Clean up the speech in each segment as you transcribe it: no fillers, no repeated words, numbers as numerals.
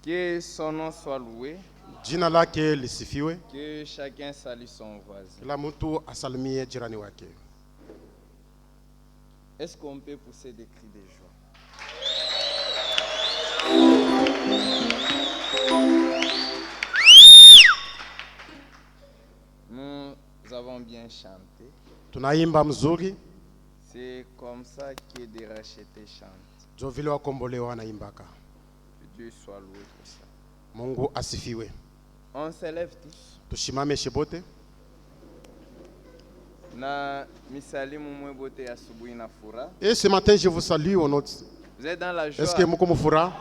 Que son nom soit loué. Jina lake lisifiwe. Que chacun salue son voisin. Kila mtu asalimie jirani wake. Est-ce qu'on peut pousser des cris de joie? Nous avons bien chanté. Tunaimba mzuri. C'est comme ça que des rachetés chantent. Jo vile wakombolewa wanaimbaka. Que Dieu soit loué pour ça. Mungu asifiwe. On s'élève tous. Tushimame shebote. Na misalimu mwebote asubuhi na furaha. Et ce matin je vous salue au nom. Vous êtes dans la joie. Est-ce que mko mfuraha?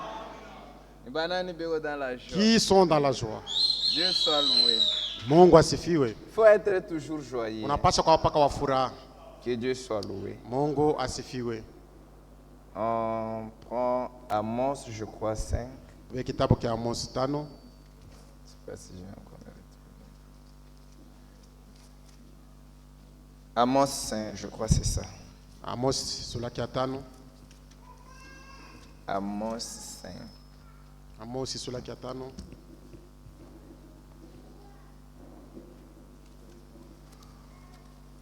Banani beko dans la joie. Qui sont dans la joie? Dieu soit loué. Mungu asifiwe. Il faut être toujours joyeux. Unapaswa kwa paka wa furaha. Que Dieu soit loué. Mungu asifiwe. On prend Amos, je crois 5. Kwa kitabu cha Amos 5. Je ne sais pas si j'ai encore retrouvé. Amos 5, je crois c'est ça. Amos sura ya 5. Amos 5. Amos sura ya 5.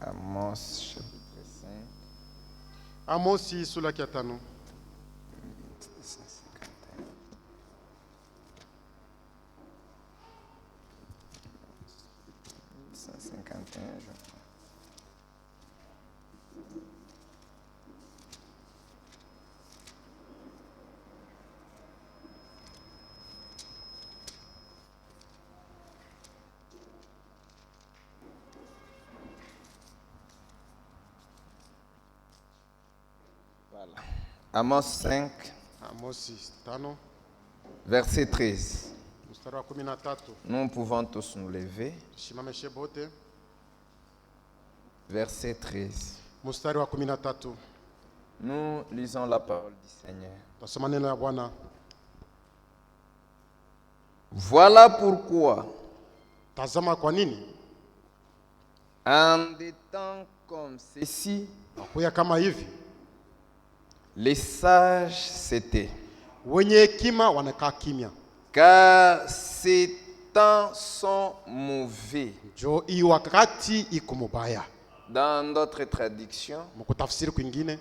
Amos chapitre 5. Amos sura ya 5. 151, je crois. Voilà. Amos 5, Amos 5. verset 13. Mstari wa 13. Nous pouvons tous nous lever. Shimame shebote. Verset 13. Mstari wa 13. Nous lisons la parole du Seigneur. Tasoma neno la Bwana. Voilà pourquoi, Tazama kwa nini? en des temps comme ceci, Kuya kama hivi. les sages s'étaient. Wenye hekima wanakaa kimya. Car ces temps sont mauvais. Jo hii wakati iko mubaya. Dans d'autres traductions, Mkutafsiri kwingine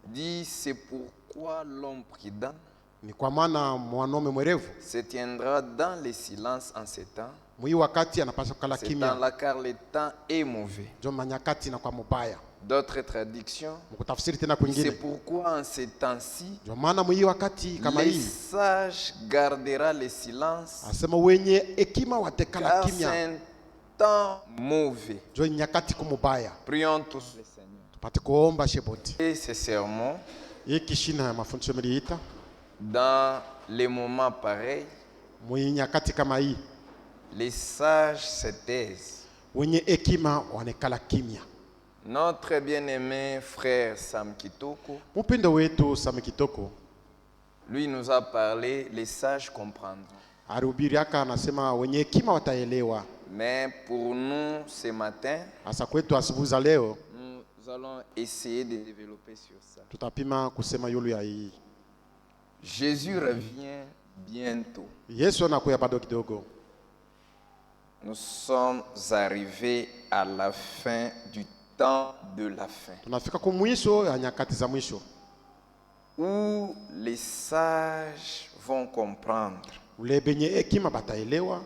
dit c'est pourquoi l'homme prudent ni kwa maana mwanaume mwerevu se tiendra dans le silence en ces temps. mwi wakati anapaswa kukala C'est kimya. temps-là car le temps est mauvais. Jo manyakati na kwa mubaya. D'autres traductions, Mkutafsiri tena c'est kwingine. pourquoi en ces temps-ci, Jo maana mwi wakati kama les hii sages gardera le silence. asema wenye hekima watekala Car c'est kimya. un temps mauvais. Jo nyakati kumubaya. Prions tous le Seigneur. Tupate kuomba sheboti. Et ce sermon, Hii kishina ya mafundisho mliita dans les moments pareils, mwi nyakati kama hii les sages se taisent. wenye hekima wanekala kimya. Notre bien-aimé frère Sam Kitoko, Mpendo wetu Sami Kitoko lui nous a parlé, les sages comprendront. alihubiri aka anasema wenye hekima wataelewa. Mais pour nous, ce matin, Hasa kwetu asubuhi za leo nous allons essayer de développer sur ça. tutapima kusema yulu ya hii. Jésus revient bientôt. Yesu anakuya bado kidogo. Nous sommes arrivés à la fin du temps de la fin, Tunafika kwa mwisho ya nyakati za mwisho où les sages vont comprendre. ule benye hekima bataelewa.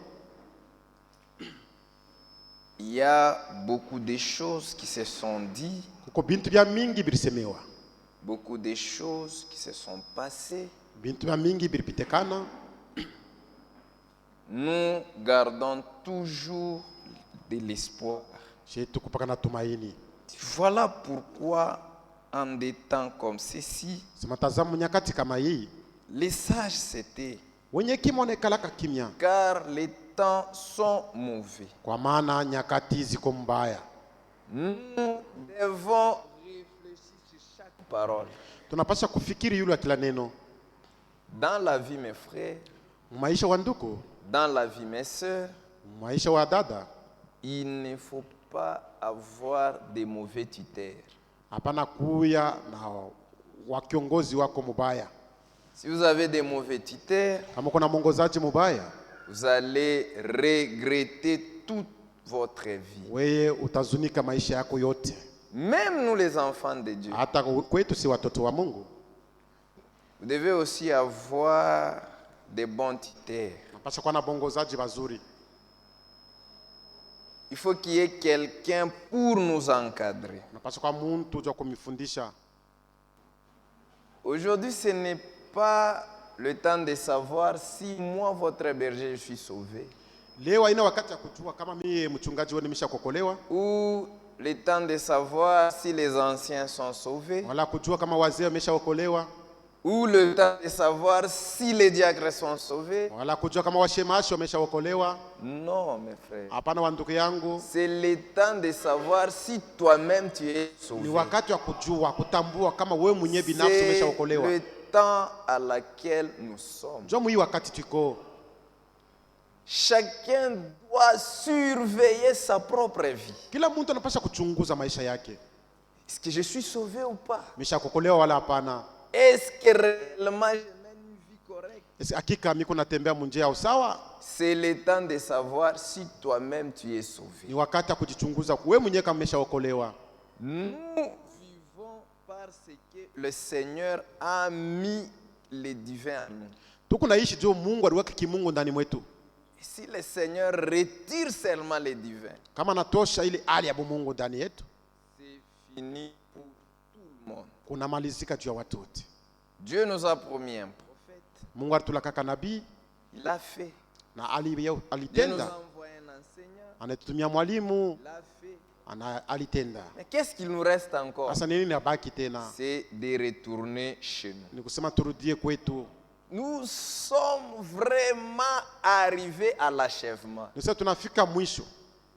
Il y a beaucoup de choses qui se sont dites, Kuko bintu bya mingi bilisemewa, beaucoup de choses qui se sont passées. bintu bya mingi bilipitekana. Nous gardons toujours de l'espoir. Shetu kupaka na tumaini. Voilà pourquoi, en des temps comme ceci, Simatazamu nyakati kama hii les sages s'étaient, wenye hekima wanekalaka kimya, car les temps sont mauvais. kwa maana nyakati ziko mbaya. Nous devons réfléchir sur chaque parole. Tunapaswa kufikiri yule ya kila neno. Dans la vie, mes frères, Maisha wa ndugu, dans la vie, mes sœurs, maisha wa dada, il ne faut pas avoir de mauvais tuteurs. hapana kuya na wa kiongozi wako mubaya. Si vous avez des mauvais tuteurs, Kama kuna mwongozaji mubaya, vous allez regretter toute votre vie. wewe utazunika maisha yako yote. Même nous les enfants de Dieu. Hata kwetu si watoto wa Mungu. Vous devez aussi avoir des bons tuteurs. Napaswa kuwa na bongozaji wazuri. Il faut qu'il y ait quelqu'un pour nous encadrer. Napaswa kuwa mtu wa kumifundisha. Aujourd'hui, ce n'est pas le temps de savoir si moi, votre berger, je suis sauvé. Leo haina wakati ya kujua kama mimi mchungaji wenu nimeshakokolewa, Ou le temps de savoir si les anciens sont sauvés. wala kujua kama wazee wameshaokolewa, Ou le temps de savoir si les diacres sont sauvés. wala kujua kama washemashi wameshaokolewa. Non, mes frères. Hapana, wa ndugu yangu, C'est le temps de savoir si toi-même tu es ni sauvé. wakati wa kujua, kutambua kama wewe mwenyewe binafsi C'est umeshaokolewa. le temps à laquelle nous sommes. Njoo mwi wakati tuko. Chacun doit surveiller sa propre vie. Kila mtu anapaswa kuchunguza maisha yake. Est-ce que je suis sauvé ou pas? Nimeshaokolewa wala hapana? Est-ce que réellement je mène une vie correcte? Hakika mimi natembea munjia ya usawa? C'est le temps de savoir si toi-même tu es sauvé. Ni wakati wa kujichunguza wewe mwenyewe kama umeshaokolewa. Nous vivons parce que le Seigneur a mis le divin en nous. Tuko naishi juu Mungu aliweka kimungu ndani mwetu. Et si le Seigneur retire seulement le divin, Kama natosha ile hali ya Mungu ndani yetu, c'est fini pour tout le monde. kuna malizika juu ya watu wote. Dieu nous a promis un prophète. Mungu alitulaka nabii Il a fait. na Dieu nous alitenda. a envoyé un enseignant. Anatutumia mwalimu, Il a fait. alitenda. Mais qu'est-ce qu'il nous reste encore? Sasa nini nabaki tena? C'est de retourner chez nous. Ni kusema turudie kwetu. Nous sommes vraiment arrivés à l'achèvement. Ni sasa tunafika mwisho.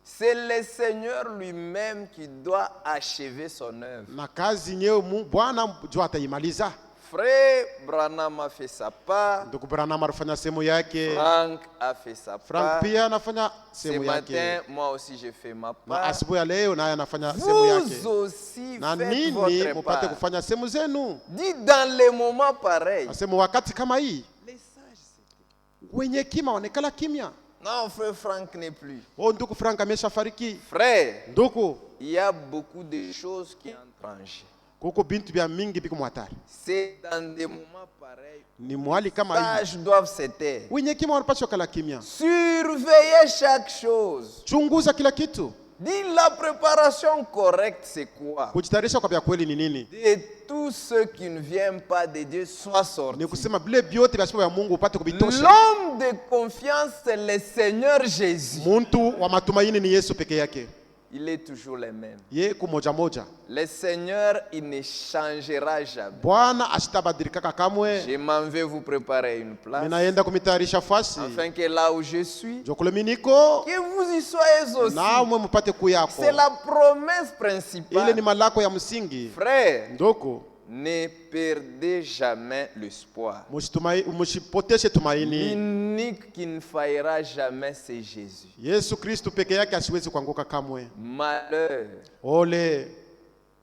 C'est le Seigneur lui-même qui doit achever son œuvre. Na kazi yenyewe Bwana jua ataimaliza. Frère Branham a fait sa part. Ndugu Branham alifanya sehemu yake. Frank a fait sa Frank part. pia anafanya Ce sehemu yake. matin, moi aussi j'ai fait ma Na part. asubuhi ya leo naye anafanya sehemu yake. Vous aussi Na faites nini votre mupate part. kufanya sehemu zenu? Dites dans les moments pareils. Asema wakati kama hii Les sages c'était. wenye kima wanekala kimya. Non, frère Frank n'est plus. Oh, ndugu Frank ameshafariki. Frère, Ndugu, il y a beaucoup de choses qui entrent en jeu. kuko bintu bya mingi biko mwatari. C'est dans des moments pareils. Ni mwali kama hii. Sages doivent se taire. Wenye kima wanapaswa kala kimya. Surveiller chaque chose. Chunguza kila kitu. Dis la préparation correcte, c'est quoi? Kujitayarisha kwa vya kweli ni nini? Et tous ceux qui ne viennent pas de Dieu soient sortis. Ni kusema vile vyote vya sifa ya Mungu upate kubitosha. L'homme de confiance, c'est le Seigneur Jésus. Muntu wa matumaini ni Yesu peke yake. Il est toujours le même. Ye kumoja moja. Le Seigneur, il ne changera jamais. Bwana asitabadilika kamwe. Je m'en vais vous préparer une place. Ninaenda kumitayarisha fasi. Afin que là où je suis, Jokole miniko. que vous y soyez aussi. Nawe mupate kuyako. C'est la promesse Ile principale. ni malako ya msingi. Frère, Ndoko, ne perdez jamais l'espoir. msipoteshe tumaini. L'unique qui ne faillira jamais, c'est Jésus. Yesu Kristo peke yake asiwezi kuanguka kamwe. Malheur Ole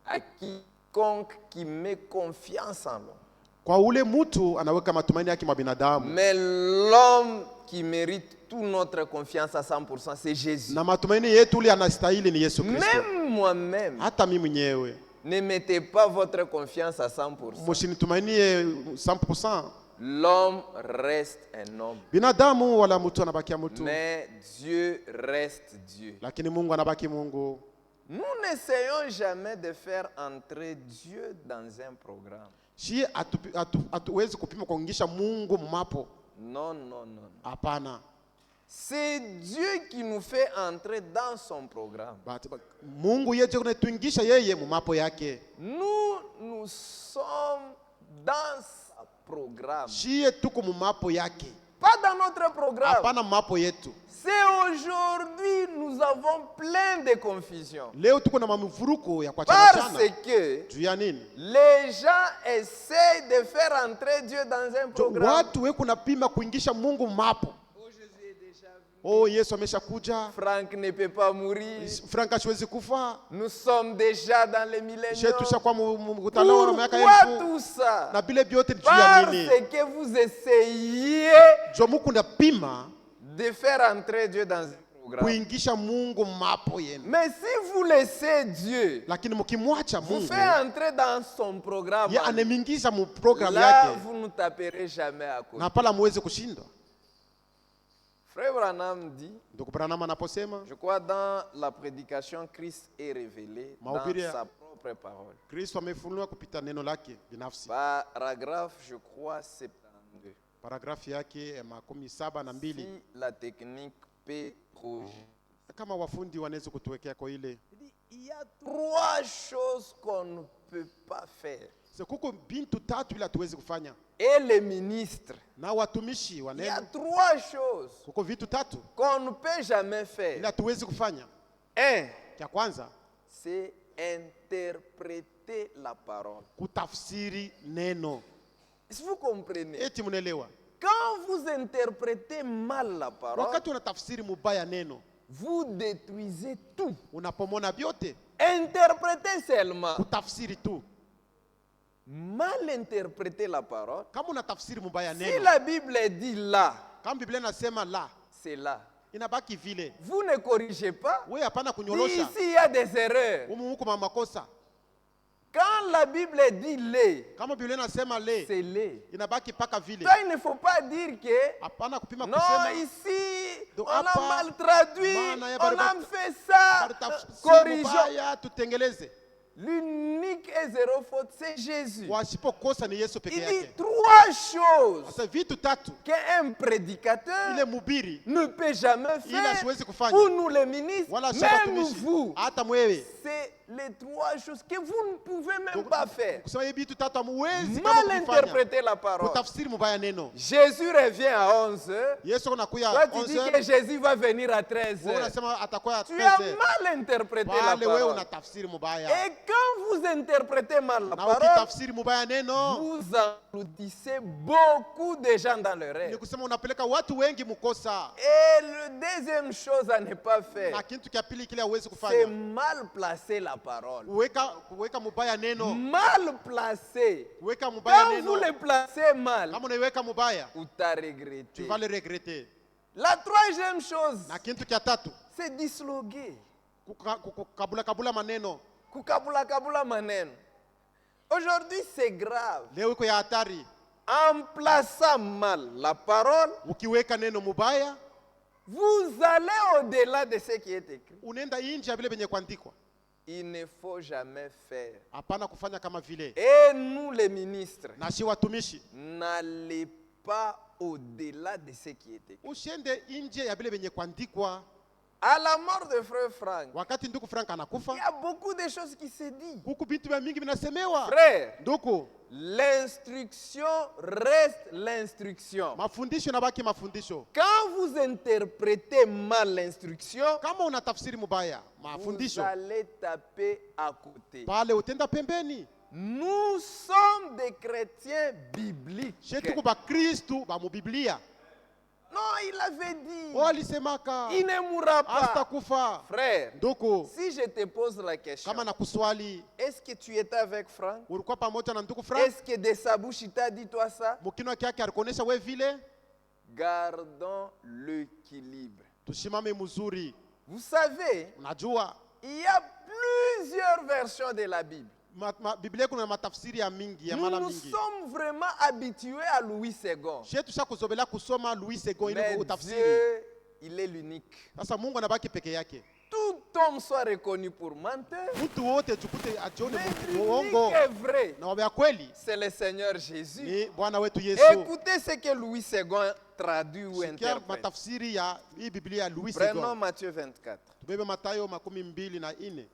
à quiconque qui met confiance en l'homme. kwa ule mtu anaweka matumaini yake mwa binadamu. Mais l'homme qui mérite toute notre confiance à 100%, c'est Jésus. Na matumaini yetu ule anastahili ni Yesu Kristo. Même moi-même, Hata mimi mwenyewe. ne mettez pas votre confiance à 100%. Msinitumainie 100%. L'homme reste un homme. Binadamu wala mtu anabakia mtu. Mais Dieu reste Dieu. Lakini Mungu anabaki Mungu. Nous n'essayons jamais de faire entrer Dieu dans un programme. Si hatuwezi kupima kuingisha Mungu mmapo. Non, non, non. Hapana. C'est Dieu qui nous fait entrer dans son programme. Mungu yeye anatuingisha yeye mmapo yake. Nous sommes dans son programme. Shie tuko mmapo yake. Pas dans notre programme. Hapana mmapo yetu. C'est aujourd'hui nous avons plein de confusion. Leo tuko na mavuruko ya Parce kuachana. que Juu ya nini? les gens essayent de faire entrer Dieu dans un programme. Watu weko napima kuingisha Mungu mmapo. Oh, Jésus est déjà Oh, Yesu ameshakuja. Franck ne peut pas mourir. Frank hasiwezi kufa. Nous sommes déjà dans les milléniums. Tushakuwa mkutano wa miaka Pourquoi elfu. tout ça? Na bile byote juu ya Parce nini? que vous essayez Jo mukunda pima de faire entrer Dieu dans un programme. kuingisha Mungu mapo yenu. Mais si vous laissez Dieu Lakini mkimwacha vous Mungu, faire entrer dans son programme, ya anemingisha mu program là yake, vous ne taperez jamais à côté. na pala muweze kushindwa. Frère Branham dit, Ndugu Branham anaposema, je crois dans la prédication, Christ est révélé dans Mahubiri ya- sa propre parole. Kristo amefunua kupita neno lake binafsi. Paragraphe, je crois, 72. Paragrafu yake ya 72. Si la technique peut corriger. Kama wafundi wanaweza kutuwekea kwa ile. Il dit, il y a trois choses qu'on ne peut pas faire. Kuko bintu tatu ila tuwezi kufanya. Et les ministres, Na watumishi wa il y a neno. trois choses Kuko vitu tatu qu'on ne peut jamais faire. ila tuwezi kufanya. Un, Cha kwanza, c'est interpréter la parole. kutafsiri neno. Est-ce que vous comprenez? Eti mnaelewa? Quand vous interprétez mal la parole, Wakati unatafsiri mubaya neno, vous détruisez tout. unapomona vyote, Interprétez seulement. kutafsiri tu. Mal interpréter la parole. Kama unatafsiri mubaya Si neno, la Bible dit là, kama Biblia inasema la, c'est là. inabaki vile. Vous ne corrigez pas. Wewe hapana Si kunyolosha. ici il y a des erreurs. Huko makosa. Quand la Bible dit les, Kama Biblia inasema le, c'est les. inabaki paka vile. Ça, il ne faut pas dire que Hapana kupima non, kusema ici, Donc, on a hapa, mal traduit, maana ya on a bari- fait ça, tafsiri corrigeons. mubaya tutengeleze. L'unique et zéro faute, c'est Jésus. Wasipokosa ni Yesu peke Il dit yake. trois choses Sasa vitu tatu qu'un prédicateur ile mubiri ne peut jamais ila faire. siwezi kufanya. Pour nous les ministres, Wala sio même watumishi. vous, Hata mwewe. c'est les trois choses que vous ne pouvez même Donc, pas faire. Kusema hivi vitu tatu hamuwezi kama Mal kufanya. interpréter la parole. Kutafsiri mubaya neno. Jésus revient à 11h. Yesu anakuya Toi, tu dis que 11h. Jésus va venir à 13h. Wewe unasema atakuwa Tu as 13h. mal interprété la Pale wewe parole. unatafsiri mubaya. Et quand vous interprétez mal la Na parole, ukitafsiri mubaya neno, vous engloutissez beaucoup de gens dans le ni rêve. kusema unapeleka watu wengi mkosa. Et la deuxième chose à ne pas faire, Na kitu kia pili kile hauwezi c'est kufanya. mal placer la parole. Kuweka mubaya neno. Mal placé. Kuweka mubaya Quand vous neno. le placez mal, Kama unaiweka mubaya, vous t'as tu regretté. vas le regretter. La troisième chose, Na kitu kia tatu, c'est disloguer. kabula maneno. Kukabula kabula maneno. Aujourd'hui, c'est grave. Leo iko ya hatari. En plaçant mal la parole, Ukiweka neno mubaya, vous allez au-delà de ce qui est écrit. unaenda nje ya vile venye kuandikwa. Il ne faut jamais faire. Hapana kufanya kama vile. Et nous, les ministres, Na si watumishi, n'allez pas au-delà de ce qui est écrit. usiende nje ya vile venye kuandikwa. À la mort de frère Franck, Wakati ndugu Frank il anakufa, y a beaucoup de choses qui se disent. huku vitu vya mingi vinasemewa. Frère, Ndugu, l'instruction reste l'instruction. mafundisho nabaki mafundisho. Quand vous interprétez mal l'instruction, Kama unatafsiri mubaya vous mafundisho, allez taper à côté. pale utenda pembeni. Nous sommes des chrétiens bibliques. Shetu kuba Kristu ba mubiblia. Non, il avait dit, Walisemaka il ne mourra pas. hasta kufa. Frère, Ndugu, si je te pose la question, kama nakuswali, est-ce que tu étais avec Franck? ulikuwa pamoja na ndugu Frank? Est-ce que de sa bouche il t'a dit toi ça? Mukino yake alikuonesha we vile? Gardons l'équilibre. Tushimame mzuri. Vous savez, Unajua il y a plusieurs versions de la Bible. Biblia kuna matafsiri ya mingi ya Nous mara nous mingi. sommes vraiment habitués à Louis II. Shetu shakuzobela kusoma Louis II ili Mais utafsiri. Dieu, il est l'unique. Sasa Mungu anabaki peke yake. Tout homme soit reconnu pour menteur. Mtu wote jukute ajione Mais muongo l'unique est vrai. na wabea kweli C'est le Seigneur Jésus. ni Bwana wetu Yesu. Écoutez ce que Louis II traduit ou Sikia interprète. matafsiri ya hii Biblia ya Louis Prenons II. Matthieu 24. Tubebe Mathayo 24.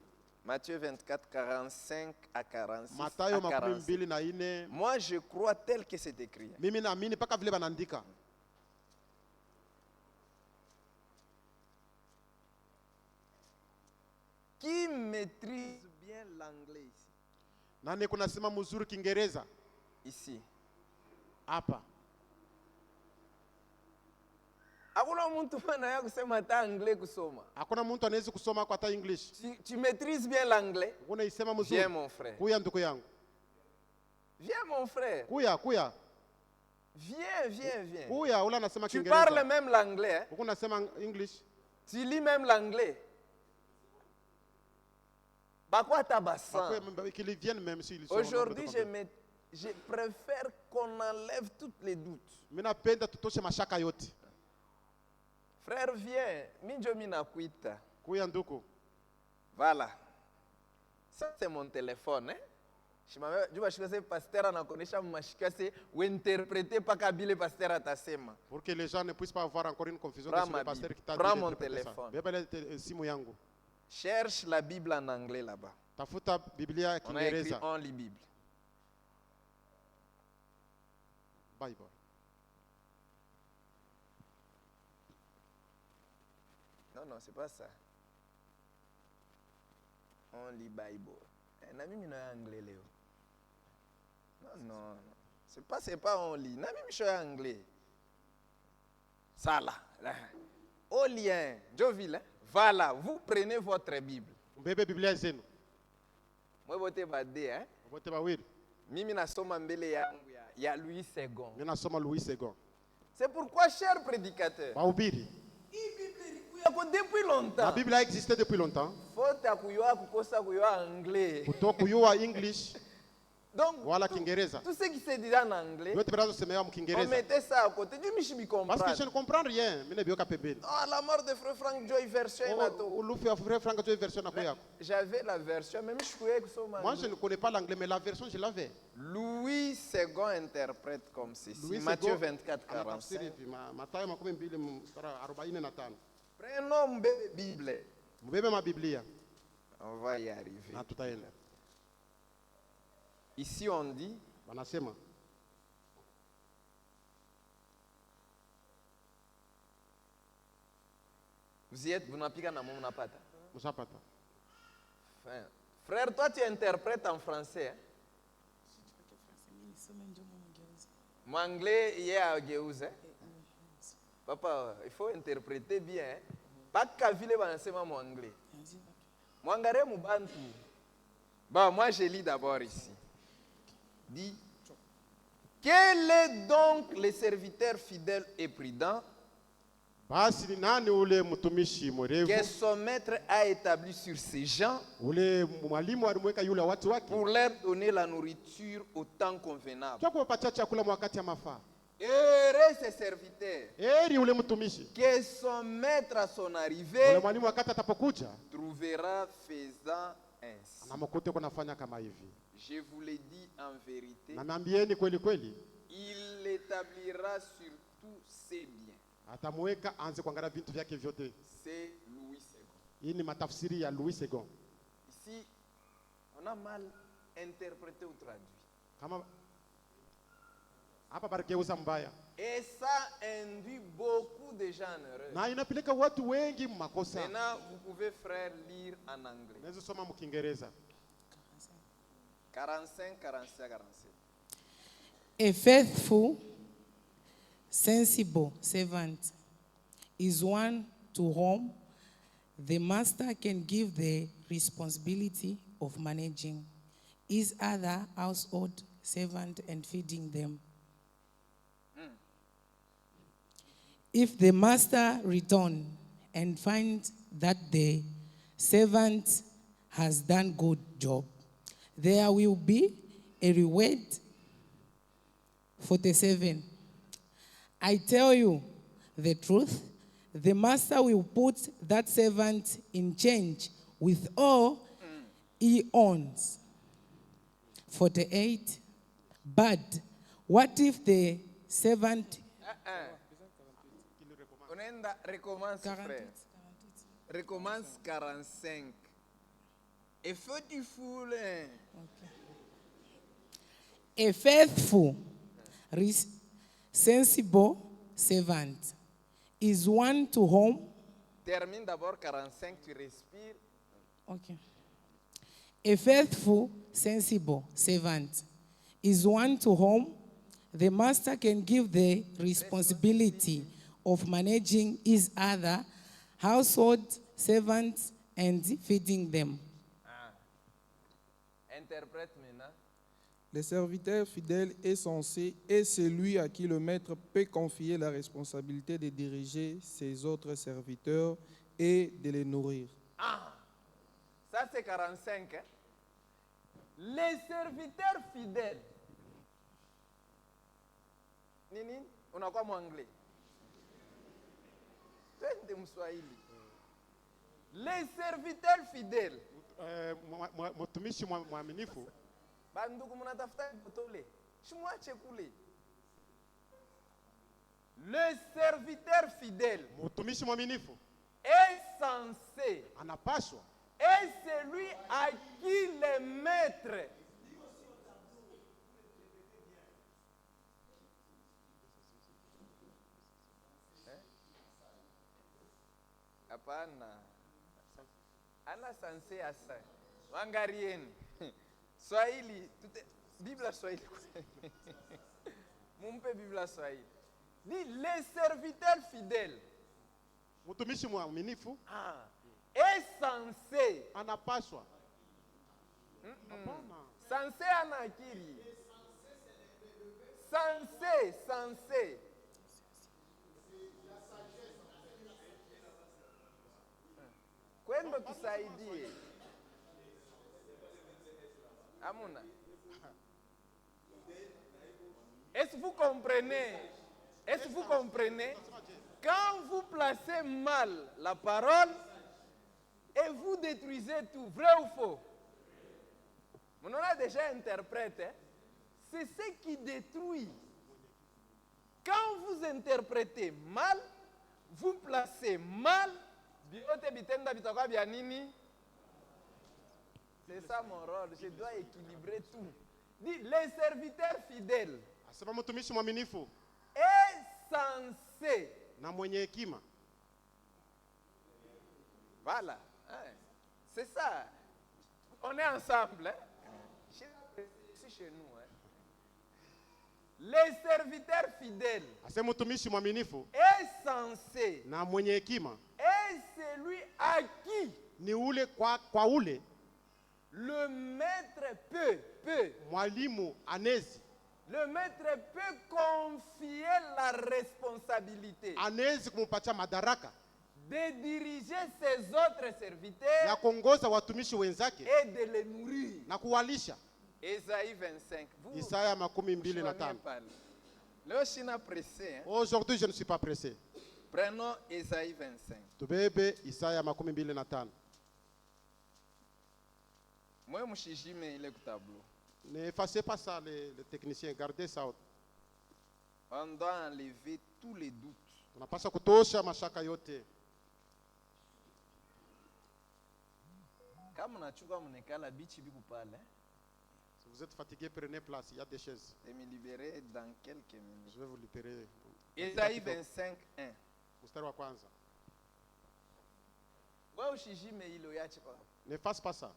Matthieu 24, 45 à 46. Mathayo à 47. 24. Moi, je crois tel que c'est écrit. Mimi naamini paka vile banaandika. Qui maîtrise bien l'anglais ici? Nani kunasema mzuri Kiingereza? Ici. Hapa. Hakuna mtu anayeweza kusema hata anglais kusoma. Hakuna mtu anaweza kusoma kwa hata English. Tu maîtrises bien l'anglais? Unaisema mzuri. Viens mon frère. Kuya ndugu yangu. Viens mon frère. Kuya. Viens. Kuya, ula anasema Tu Kiingereza. parles même l'anglais, hein? Uko unasema English. Tu lis même l'anglais. Bakwa tabasan. Qu'ils viennent même s'ils sont. Aujourd'hui, je préfère qu'on enlève tous les doutes. Mina penda tutoshe mashaka yote. Frère, viens. Minjo mina kuita. Kuya ndugu. Voilà. Ça, c'est mon téléphone, hein? Je pasteur anakonesha mashikase interpréter pas kabile pasteur atasema. Pour que les gens ne puissent pas avoir encore une confusion Prends sur le pasteur qui t'a dit. Prends mon téléphone. Simu yangu. Cherche la Bible en anglais là-bas. Tafuta Biblia On a écrit Kiingereza. on lit Bible. Bible. Non, c'est pas ça. On lit Bible. Na mimi na anglais leo. Non. C'est pas on lit. Na mimi je anglais. Ça là. Au lien, Joville. Voilà, vous prenez votre Bible. Mbebe Biblia zenu. Moi bote bade, hein? Bote bawili. Mimi nasoma mbele yangu ya Louis II. Mimi nasoma Louis II. C'est pourquoi, cher prédicateur, Bahubiri. depuis longtemps. La Bible a existé depuis longtemps. Faute ya kuyua kukosa kuyua anglais. Kutoka kuyua English. Donc, wala Kiingereza. Tout ce qui se dit en anglais, yote birazo semewa on mkiingereza. mettait ça à côté. Dieu me comprend. Parce que je ne comprends rien. Mimi nabioka pembeni. Oh, la mort de Frère Frank Joy version inato. Ulufi ya Frère Frank Joy version nako yako. J'avais la version, même je pouvais kusoma. Moi je ne connais pas l'anglais mais la version je l'avais. Louis II interprète comme ceci. Matthieu 24 45. Mathayo 22:45. Prenons mbebe Bible. Mbebe ma Biblia. On va y arriver. Na tutaenda. Ici on dit wanasema vous y êtes, vous n'appliquez pas mon napata. Mshapata. Frère, toi tu interprètes en français. Hein? Mon anglais il est à Géouz. Papa, il faut interpréter bien. Hein? Pas qu'à vile banasema mon anglais. Mon anglais mubantu. Bon, moi je lis d'abord ici. Dit, quel est donc le serviteur fidèle et prudent basi ni nani ule mtumishi mwerevu que son maître a établi sur ces gens ule mwalimu alimweka yule watu wake pour leur donner la nourriture au temps convenable. kwa kuwapatia chakula wakati ya mafaa. Heureux ces serviteurs Heri ule mtumishi que son maître à son arrivée ule mwalimu wakati atapokuja trouvera faisant ainsi. anamkuta kunafanya kama hivi. Je vous le dis en vérité, Na naambieni kweli kweli, il établira sur tous ses biens. atamweka anze kuangalia vitu vyake vyote. C'est Louis II. Hii ni matafsiri ya Louis II. Ici, on a mal interprété ou traduit. Kama hapa barikeuza mbaya. Et ça induit beaucoup de gens en erreur. Na inapeleka watu wengi makosa. Maintenant, vous pouvez, frère, lire en anglais. Naweza soma mkiingereza. 45, 46, 47. A faithful, sensible servant is one to whom the master can give the responsibility of managing his other household servant and feeding them. If the master return and find that the servant has done good job, there will be a reward. 47. I tell you the truth, the master will put that servant in charge with all he owns. 48. But what if the servant... Recommence, frère. Recommence 45. Et faithful. A faithful, sensible servant is one to whom... Termine d'abord 45, tu respires. Okay. A faithful, sensible servant is one to whom the master can give the responsibility of managing his other household servants and feeding them. Interprète maintenant. Le serviteur fidèle est censé être celui à qui le maître peut confier la responsabilité de diriger ses autres serviteurs et de les nourrir. Ça c'est 45. Hein? Les serviteurs fidèles. Nini, unakuwa mwanglais. Twende mswahili. Les serviteurs fidèles. Mtumishi mwaminifu. Bandugu mnatafuta botole. Shimwache kule. Le serviteur fidèle. Mtumishi mwaminifu Est censé. anapaswa Et celui à qui le maître hapana ana sanse asa wangarieni Swahili Biblia Swahili mumpe Biblia Swahili dit les serviteurs fidèles mtumishi mwaminifu est censé anapaswa hapana censé ana akili censé kwenda tusaidie amuna. Est-ce que vous comprenez? Est-ce que vous comprenez? Quand vous placez mal la parole et vous détruisez tout, vrai ou faux? On a déjà interprété. C'est ce qui détruit. Quand vous interprétez mal, vous placez mal. C'est ça mon rôle. Je dois équilibrer tout. Dis, les serviteurs fidèles asema mtumishi mwaminifu est censé. na mwenye hekima. Voilà. C'est ça. On est ensemble. Hein? C'est chez nous. Hein? Les serviteurs fidèles Asema mtumishi mwaminifu est censé. na mwenye hekima Et celui à qui ni ule kwa ule le maître peut. mwalimu anezi Le maître peut confier la responsabilité anezi kumpatia madaraka de diriger ses autres serviteurs ya kuongoza watumishi wenzake et de les nourrir. na kuwalisha. Isaïe 25. Vous, Isaya 25. Là, je suis pressé. Hein? Aujourd'hui je ne suis pas pressé. Prenons Isaïe 25. Tubebe Isaya 25. Moi, je suis jamais le tableau. N'effacez pas ça les techniciens, gardez ça. On doit enlever tous les doutes. Tunapaswa kutosha mashaka yote. Kama unachuka mnekala bichi biku pale. Si vous êtes fatigué, prenez place, il y a des chaises. Et me libérer dans quelques minutes. Je vais vous libérer. Isaïe 25, 1. Mstari wa kwanza. N'efface pas ça.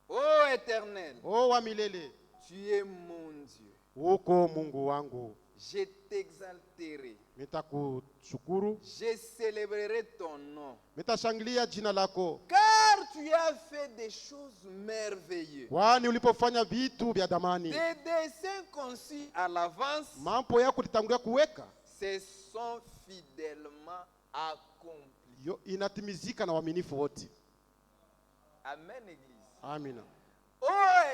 Ô Éternel, Oh wa milele, tu es mon Dieu. uko Mungu wangu. Je t'exalterai. Nitakushukuru, Je célébrerai ton nom. nitashangilia jina lako. Car tu as fait des choses merveilleuses. Kwani ulipofanya vitu vya damani. Des desseins conçus à l'avance Mambo yako ulitangulia kuweka. se sont fidèlement accomplis. Yo inatimizika na waaminifu wote. Amen, Église. Amina. Ô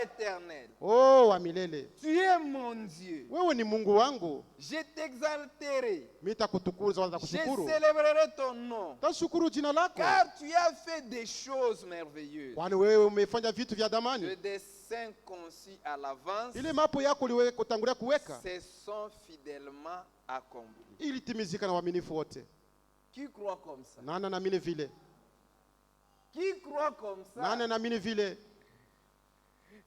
Éternel, Oh wa milele, tu es mon Dieu. wewe ni Mungu wangu. Je t'exalterai. Nitakutukuza wala Je kushukuru. célébrerai ton nom. Tashukuru jina lako. Car tu as fait des choses merveilleuses. Kwani wewe umefanya vitu vya De damani. desseins conçus à l'avance Ile mapo yako uliwe kutangulia kuweka se sont fidèlement accomplis. ilitimizika na waaminifu wote. Qui croit comme ça? Nani anaamini vile? Qui croit comme ça? Nani anaamini vile?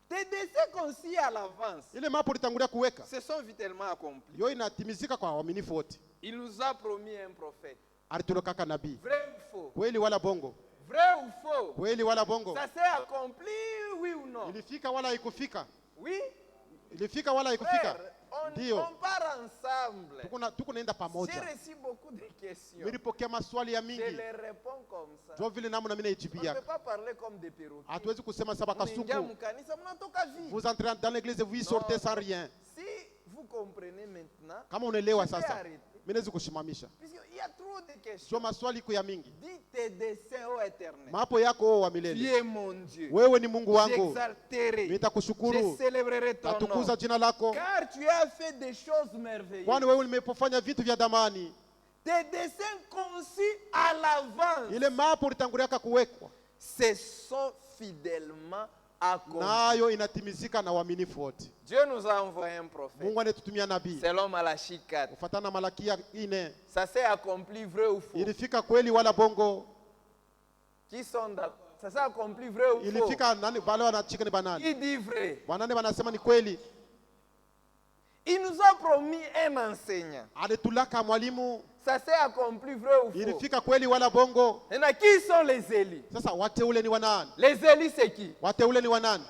Tes desseins conçus à l'avance Ile mapo ulitangulia kuweka se sont fidèlement accomplis. yo inatimizika kwa waaminifu wote. Il nous a promis un prophète. Alitulokaka nabii. Vrai ou faux? Kweli wala bongo? Vrai ou faux? Kweli wala bongo? Ça s'est accompli, oui ou non? Ilifika wala haikufika? Oui? Ilifika wala haikufika? Frère, Ndio. on part ensemble. tuko naenda J'ai pamoja. reçu beaucoup de questions. Nilipokea maswali ya Je mingi. les réponds comme ça. Ndio vile namna mimi On ne naijibia. peut pas parler comme des perroquets. Hatuwezi kusema saba Mnaingia kasuku. mkanisa, mnatoka vipi? Vous entrez dans l'église et vous y sortez sans rien. Si vous comprenez maintenant, Kama unaelewa je peux sasa, arrêter. mimi naweza kushimamisha. Puisqu'il y a trop de Sio questions. maswali iko ya mingi. Dis tes desseins au éternel. Mapo yako wa Tu milele. es mon Dieu. Wewe ni Mungu wangu. J'exalterai. Nitakushukuru. Je célébrerai ton nom. Tatukuza jina lako. Car tu as fait des choses merveilleuses. Kwani wewe nimepofanya vitu vya damani. Tes desseins conçus à l'avance Ile mapo ulitanguliaka kuwekwa. se sont fidèlement accomplis. Nayo inatimizika na uaminifu wote. Dieu nous a envoyé un prophète. Mungu anatutumia nabii. Selon Malachie 4. Kufuatana na Malakia 4. Ça s'est accompli vrai ou faux? Ilifika kweli wala bongo? Qui sont d'accord? Ça s'est accompli vrai ou faux? Ilifika nani wale wanachika ni banani? Qui dit vrai? Wanane wanasema ni kweli. Il nous a promis un enseignant. Alitulaka mwalimu. Ça s'est accompli vrai ou faux? Ilifika kweli wala bongo? Maintenant, qui sont les élus? Sasa wateule ni wanani? Les élus, c'est qui? Wateule ni wanani?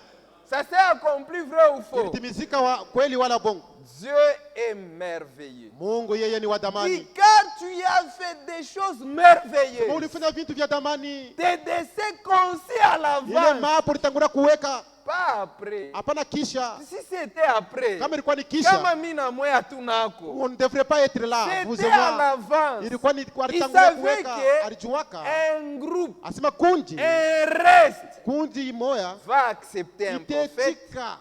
Ça s'est accompli vrai ou faux? Ilitimizika kweli wala bongo? Dieu est merveilleux. Mungu yeye ni wa Dis, damani. car tu as fait des choses merveilleuses. Ulifanya vitu vya damani. Tes desseins conçus à Ile l'avance. mapo ulitangulia kuweka. Pas après. Hapana kisha. Si c'était après. Kama ilikuwa ni Kama kisha, mimi na mwe hatunako. on ne devrait pas être là. Vous et C'était à moi. l'avance. Ilikuwa ni Il alitangulia savait kuweka, que alijuaka. un groupe, Asema kundi, un reste kundi moya va accepter un prophète, itechika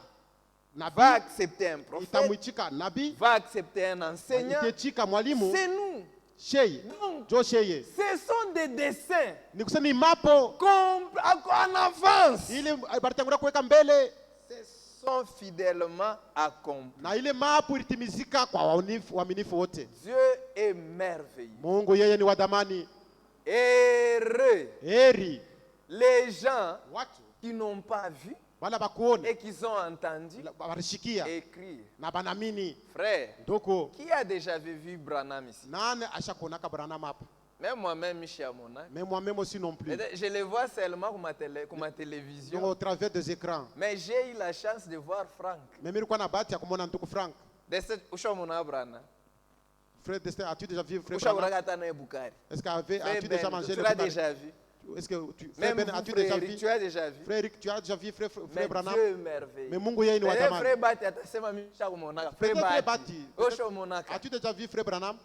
va nabii, accepter un prophète, itamwichika nabii, va accepter un enseignant. itechika mwalimu, C'est nous. sheye, Donc, jo sheye. ce sont des dessins Ni kusema ni mapo, en avance. ile balitangulia kuweka mbele, Ce sont fidèlement accomplis. na ile mapo ilitimizika kwa waaminifu wote. Dieu est merveilleux. Mungu yeye ni wa damani. Heureux Heri les gens watu qui n'ont pas vu wala bakuone, et qui ont entendu barishikia écrire. na banamini. Frère, Ndoko qui a déjà vu Branham ici? nane ashakonaka Branham hapo. Même moi-même, je suis à mon âge. Mais moi-même aussi non plus. Je les vois seulement comme ma télévision. Donc, au travers des écrans. Mais j'ai eu la chance de voir Frank. Mais nilikuwa na bahati ya kumwona ndugu Frank. Ushamona Branham. Frère Destin, as-tu déjà vu frère Branham? Ushamona Katana Bukari. Est-ce que Frère as-tu déjà Ben, mangé tu le l'as Bukari? déjà vu. Est-ce que tu frère Même Ben, vous, as-tu déjà frère vu? Eric, tu as déjà vu. Frère Eric, tu as déjà vu frère Mais Branham? Dieu est merveilleux. Mais Mungu yeye ni wa damani. Frère Bati atasema mimi nishakumona. Frère Frère Bati. Bati. Ushamona. As-tu déjà vu frère Branham?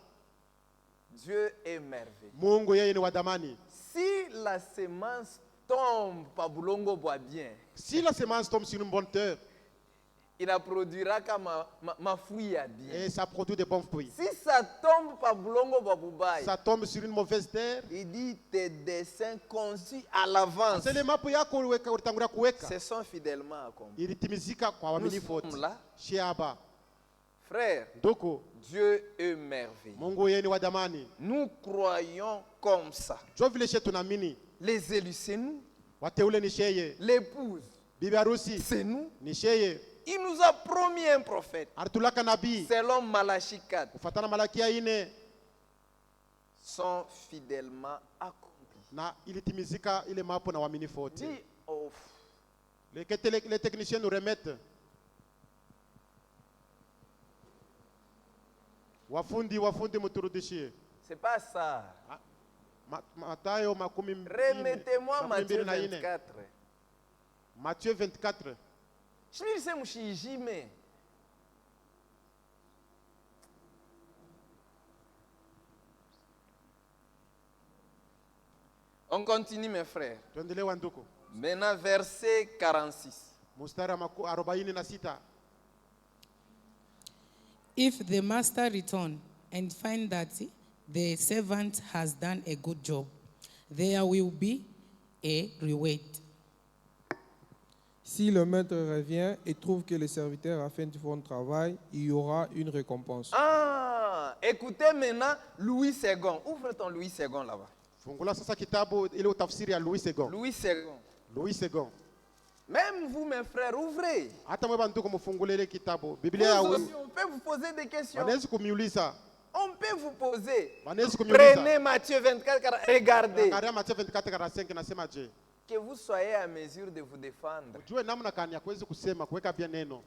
Dieu est merveilleux. Mungu yeye ni wa damani. Si la semence tombe par boulongo bois bien, Si la semence tombe sur une bonne terre, il la produira comme ma fouille à bien. et ça produit de bons fruits. Si ça tombe par boulongo bois boubaye, Ça tombe sur une mauvaise terre, il dit tes dessins conçus à l'avance c'est le mapo yako ulitangulia kuweka. se sont fidèlement accomplis. Ilitimizika kwa Nous waaminifu wote. sommes là, Shiaba. frère. Ndoko Dieu est merveilleux. Mungu yeye ni wa damani. Nous croyons comme ça. Jo vile she tunaamini. Les élus, c'est nous. Wateule ni sheye. L'épouse, Bibi harusi c'est nous. ni sheye. Il nous a promis un prophète. Alitulaka nabii. Selon Malachie 4, Kufuatana Malakia 4 sont fidèlement accomplis. na ilitimizika ile mapo na waaminifu wote. Dis, oh, Les techniciens nous remettent. Wafundi muturudishie. c'est pas ça. Matayo makumi mbili- Remettez-moi makumi Matthieu mbili na ine. 24. Matthieu 24. Je lui sais, mouchijime. On continue, mes frères. Tuendelee wanduku. Maintenant, verset 46. Mstari wa 46. If the master return and find that the servant has done a good job, there will be a reward. Si le maître revient et trouve que le serviteur a fait du bon travail, il y aura une récompense. Ah, écoutez maintenant Louis II. Ouvre ton Louis II là-bas. Fungula sasa kitabu ile utafsiri ya Louis II. Louis II. Louis II. Même vous, mes frères, ouvrez. Hata mwe banduku mufungule ile kitabu. Vous Biblia ya aussi, on peut vous poser des questions. wanaweza kumiuliza. On peut vous poser. Wanaweza kumiuliza. Prenez Matthieu 24, regardez. Angalia Matthieu 24:45 nasema je? Que vous soyez à mesure de vous défendre. Ujue namna gani ya kuweza kusema kuweka pia neno.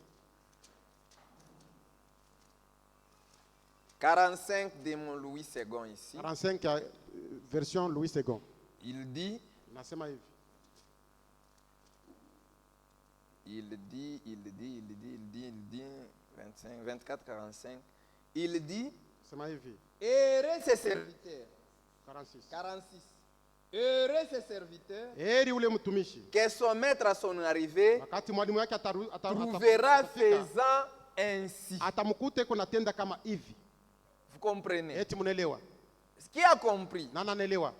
45 de mon Louis II ici. 45 version Louis II. Il dit, Nasema hivi. il dit, 25, 24, 45. Il dit, Sema hivi. heureux ses serviteurs. 46. 46. Heureux ses serviteurs. Heri ule mtumishi. Que son maître à son arrivée Wakati mwalimu wake trouvera faisant ainsi. atamkute kuna tenda kama hivi. Vous comprenez? Eti mnaelewa? Qui a compris? Na naelewa.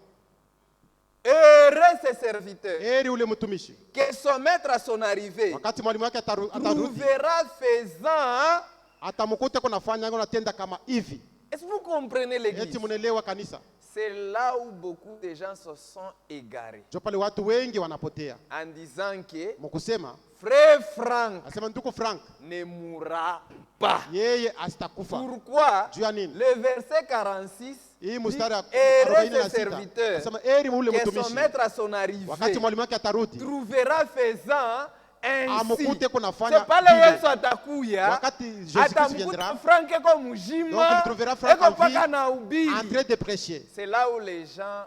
Heureux ses serviteurs. Heri ule mtumishi. Que son maître à son arrivée Wakati mwalimu wake atarudi trouvera faisant. atamkute kuna fanya kuna tenda kama hivi. Est-ce que vous comprenez l'église? Eti mnaelewa kanisa? C'est là où beaucoup de gens se sont égarés. Jo pale watu wengi wanapotea. En disant que Mkusema frère Franck asema ndugu Frank ne mourra pas. yeye asitakufa. Pourquoi? Juu ya nini? Le verset 46 Hii dit, mstari wa heureux ses 46 serviteurs asema heri ule que son mtumishi maître à son arrivée wakati mwalimu wake atarudi trouvera faisant ainsi. amkute kunafanya C'est pas le vile. Yesu atakuya Wakati Jésus-Christ atamkuta viendra, Franck eko donc mujima il trouvera Franck eko en mpaka vie na en ubiri. train de prêcher. C'est là où les gens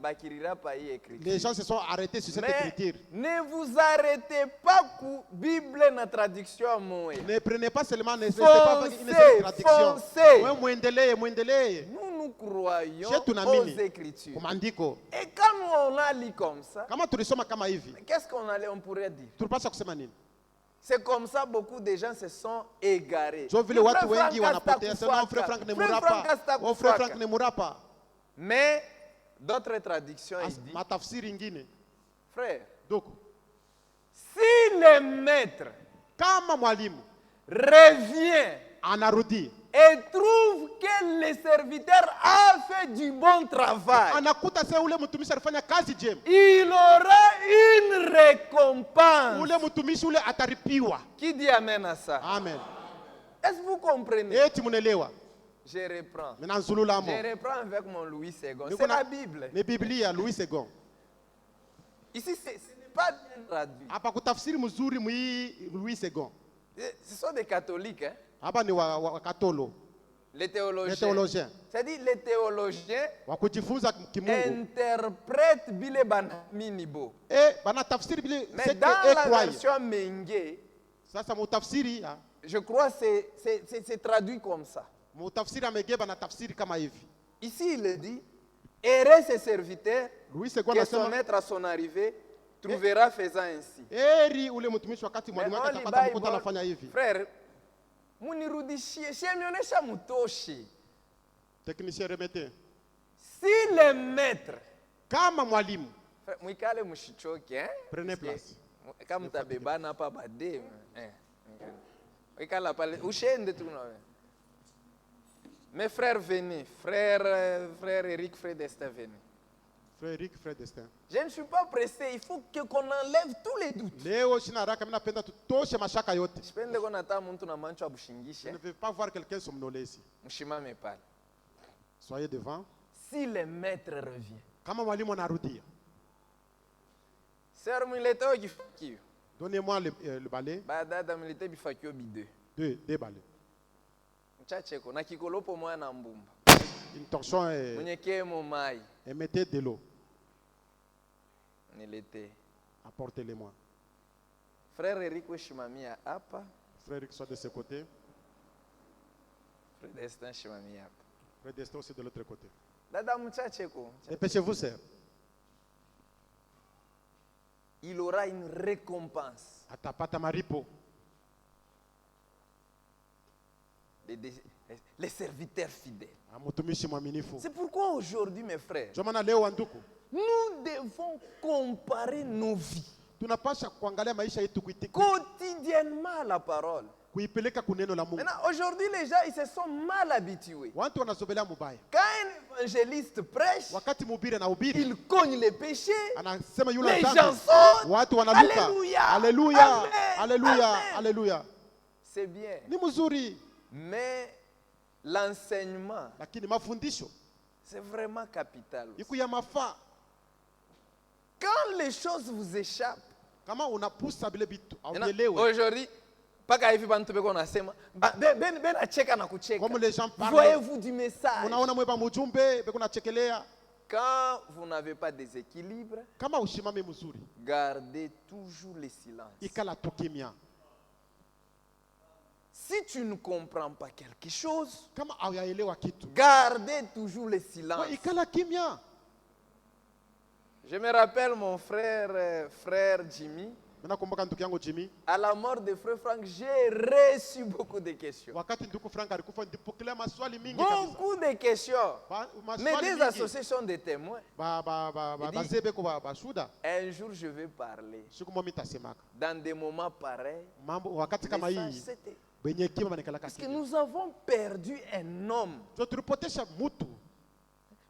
bakirira pa hii écriture. Les gens se sont arrêtés sur cette Mais écriture. ne vous arrêtez pas ku Bible na traduction moya. Ne prenez pas seulement une seule traduction. Foncez. Wewe muendelee. Nous croyons Je tunaamini aux Écritures. kwa maandiko. Et quand on a lu comme ça, Kama tulisoma kama hivi, qu'est-ce on pourrait dire? tulipaswa kusema nini? C'est comme ça beaucoup de gens se sont égarés. Jo vile watu wengi wanapotea sana, frère Frank ne mourra pas. Oh frère Frank ne mourra pas. Mais d'autres traductions ils disent, Matafsiri ingine. frère, Donc si le maître kama mwalimu revient anarudi et trouve que le serviteur a fait du bon travail, anakuta sasa ule mtumishi alifanya kazi jema, il aura une récompense. ule mtumishi ule ataripiwa. Qui dit amen à ça? Amen. Est-ce que vous comprenez? Eti mnaelewa? Je reprends. Menanzulula mo. Je reprends avec mon Louis II. Niko C'est na- la Bible. Ni Biblia Louis II. Ici, ce n'est pas bien traduit. Hapa kutafsiri mzuri mwi Louis II. Ce sont des catholiques, hein? Hapa ni wa katolo, Les théologiens. les théologiens. C'est-à-dire les théologiens Wa kujifunza kimungu. interprètent bile banaminibo. Bana tafsiri bile Mais c'est dans que la croyez. version Mengue, Sasa mutafsiri je crois que c'est traduit comme ça. mutafsiri amege bana tafsiri kama hivi. Ici, il dit, heureux ses serviteurs Louis II que son anasema maître à son arrivée trouvera faisant ainsi. heri ule mtumishi wakati Mais mwalimu wake only atapata mkuta Bible, anafanya hivi. frère, munirudishie, shemionesha mutoshi. Technicien remete. Si le maître, Kama mwalimu frère, mwikale mushichoke, hein? Prenez Parce que, place. kama mtabebana hapa bade, mwikala pale, ushende tu na. Mes frères, venez. Frère Eric, frère Destin, venez. Frère Eric, frère Destin. Je ne suis pas pressé, il faut qu'on enlève tous les doutes. Leo sina haraka, mimi napenda tutoshe mashaka yote. Sipende kona ta muntu na mancho Je abushingishe, ne veux pas voir quelqu'un somnolesi. mshimame pale. Soyez devant. Si le maître revient. Kama mwalimu anarudia, Sœur Milete kifakio. donnez-moi le balai. Badada Milete bifakio bide. Deux balais. Mchacheko na kikolopo moya na mbumba. Une torchon Mwenye kemo mai. et mettez de l'eau. Nilete. Apportez-les-moi. Frère Eric weshimamia hapa. Frère Eric soit de ce côté. Frère Destin shimamia hapa. Frère Destin aussi de l'autre côté. Dada mchacheko. Dépêchez-vous, sœur. Il aura une récompense. Atapata maripo. Les serviteurs fidèles. Mtumishi mwaminifu. C'est pourquoi aujourd'hui, mes frères, Ndio maana leo wanduku, nous devons comparer nos vies tunapasha kuangalia maisha yetu quotidiennement à la parole. kuipeleka kuneno la Mungu. Maintenant, aujourd'hui, les gens, ils se sont mal habitués. Watu wanazogelea mubaya. Quand un évangéliste prêche, Wakati mhubiri anahubiri, il cogne les péchés. anasema yule Les dhambi, gens sautent. watu wanaluka. Alléluia. Alléluia. Amen. Alléluia. Amen. Alléluia. C'est bien. Ni mzuri, Mais l'enseignement, lakini mafundisho c'est vraiment capital. iko ya mafaa. Quand les choses vous échappent, Kama unapusa bile bitu maintenant, auelewe. aujourd'hui, Paka hivi bantu beko nasema ben acheka na kucheka. Comme les gens parlent. Voyez-vous du message. Unaona mweba mujumbe beko nachekelea. Quand vous n'avez pas déséquilibre, Kama ushimame mzuri. gardez toujours le silence. Ikala tu kimya. Si tu ne comprends pas quelque chose, Kama hauyaelewa kitu. gardez toujours le silence. Ikala kimya. Je me rappelle mon frère Jimmy. Nakumbuka ndugu yangu Jimmy. À la mort de frère Frank, j'ai reçu beaucoup de questions. Wakati ndugu Frank alikufa ndipokelea maswali mingi kabisa. Beaucoup de questions. Mais des mingi. associations de témoins. Il dit, Bazebe ko bashuda. Un jour, je vais parler. Siku moja nitasemaka. Dans des moments pareils, Mambo wakati kama les sages hii. s'étaient. Benye kima banekalaka. Parce que nous avons perdu un homme. So tulipotesha mtu.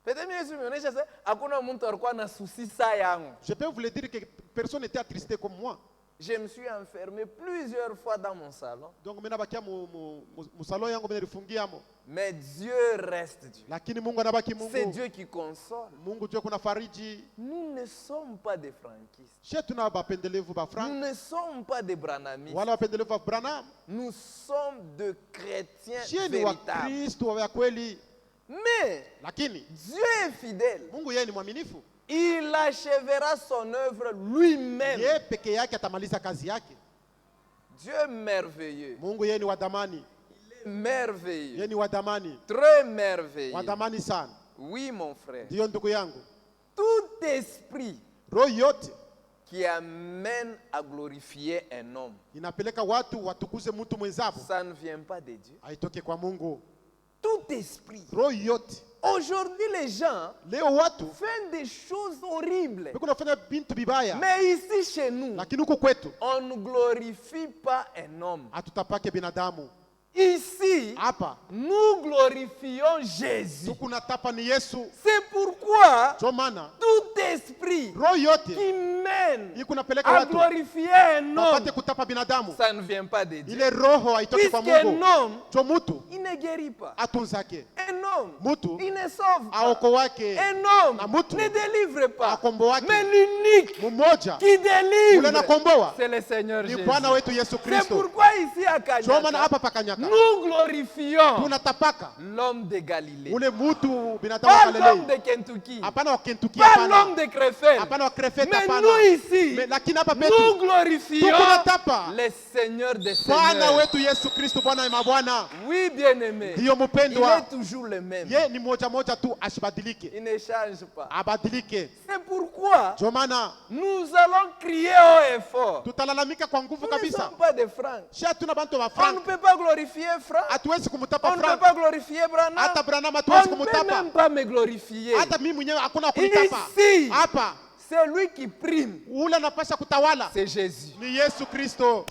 Peut-être Yesu ameonyesha sasa hakuna mtu alikuwa na susi saa yangu. Je peux vous le dire que personne n'était attristé comme moi. Je me suis enfermé plusieurs fois dans mon salon. Donc mena bakia mu salon yangu mena rifungia mo. Mais Dieu reste Dieu. Lakini Mungu anabaki Mungu. C'est Dieu qui console. Mungu Dieu kuna fariji. Nous ne sommes pas des frankistes. She tuna bapendelevu ba Nous Frank. ne sommes pas des branamistes. Wala bapendelevu ba Branham. Nous sommes de chrétiens She ni wa véritables. Kristo wa kweli. Mais Lakini Dieu est fidèle. Mungu yeye ni mwaminifu. Il achèvera son œuvre lui-même. Yeye peke yake atamaliza kazi yake. Dieu est merveilleux. Mungu yeye ni wa damani. Merveilleux. Yeye ni wa damani. Très merveilleux. Wa damani sana. Oui, mon frère. Ndio ndugu yangu. Tout esprit Roho yote qui amène à glorifier un homme, inapeleka watu watukuze mtu mwenzabo. ça ne vient pas de Dieu. Haitoke kwa Mungu. Tout esprit. Roho yote. Aujourd'hui, les gens Leo watu font des choses horribles. biko nafanya bintu bibaya. Mais ici, chez nous, Lakini huku kwetu on ne glorifie pas un homme. hatutapake binadamu. Ici, Hapa nous glorifions Jésus. tukunatapa ni Yesu. C'est pourquoi Ndio maana tout esprit roho yote qui mène iko napeleka à watu glorifier un wapate homme, kutapa binadamu. ça ne vient pas de Dieu. Ile roho haitoki kwa Puisqu'un Mungu. homme, Jo mutu il ne guérit pas. atunzake. Un homme, Mutu il ne sauve pas. aoko wake Un homme na mutu ne délivre pas. akomboa Mais wake l'unique mmoja qui ule délivre, nakomboa c'est le Seigneur ni Jésus. Bwana wetu Yesu C'est Kristo. pourquoi ici à Jo maana Kanyaka, hapa pakanyaka nous glorifions tunatapaka l'homme de Galilée. ule mutu binadamu Pas l'homme kalelei. de Kentucky. Hapana wa Kentucky, Pas l'homme hapana. de Krefeld. Hapana wa Krefeld, Mais hapana. nous ici, Mais lakini hapa nous petu glorifions tukunatapa le Seigneur des Bwana Seigneurs. wetu Yesu Kristo, Bwana wa mabwana. Oui, bien-aimé. Ndiyo Il mpendwa. est toujours le même. Ye ni moja moja tu, asibadilike. Il ne change pas. Abadilike. C'est pourquoi Ndio maana nous allons crier haut et fort. tutalalamika kwa nguvu Nous ne kabisa. sommes pas des francs. Shi hatuna bantu wa On ne Frank. peut pas glorifier Franck. Hatuwezi kumtapa On ne peut Frank. pas glorifier Branham. Hata Branham On hatuwezi ne peut kumtapa. même pas me glorifier. Hata mimi mwenyewe hakuna kunitapa. Ici. Hapa C'est lui qui prime. ule anapasha kutawala C'est Jésus. ni Yesu Kristo.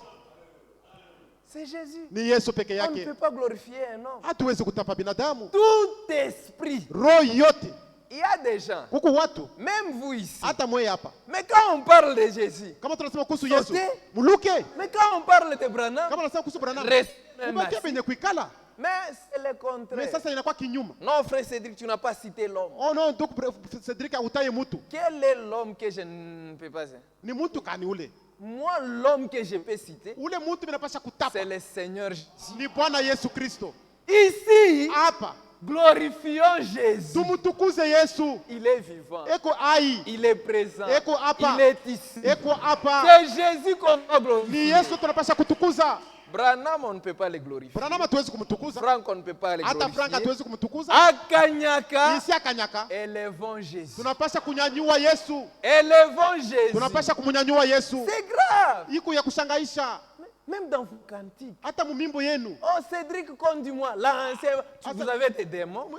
C'est Jésus. Ni Yesu peke On ne yake. peut pas glorifier un homme. Hatuwezi kutapa binadamu. Tout esprit. Roho yote Il y a des gens, huku watu même vous ici. hata mwe hapa. Mais quand on parle de Jésus, Kama tunasema kuhusu Yesu, Sote. muluke. mais quand on parle de Branham, Kama tunasema kuhusu Branham, reste mubaki penye kuikala. mais c'est le Mais contraire. sasa inakuwa kinyuma. Non, frère Cédric, tu n'as pas cité l'homme. Oh non, donc Cedric autaye mtu. Quel est l'homme que je ne peux pas citer? Ni mtu kani ule? Moi, l'homme que je peux citer, Ule mtu binapasha kutapa. c'est le Seigneur Jésus. Ni Bwana Yesu Kristo. Ici, Hapa glorifions Jésus. tumutukuze Yesu. Il est vivant. Eko ai. Il est présent. Eko hapa. Il est ici. Eko hapa. C'est Jésus qu'on doit Ni glorifier. Yesu tunapasha kutukuza. Branham, on ne peut pas le glorifier. Branham hatuwezi kumtukuza. Franck, on ne peut pas le Hata Frank glorifier. hatuwezi kumtukuza. Akanyaka, Isi akanyaka. élevons Jésus. Tunapasha kunyanyua Yesu. Élevons Jésus. Tunapasha kumunyanyua Yesu. C'est grave. Iko ya kushangaisha. Même dans vos cantiques. Hata mumimbo yenu. Oh, Cédric, conduis-moi. Là, vous avez des démons.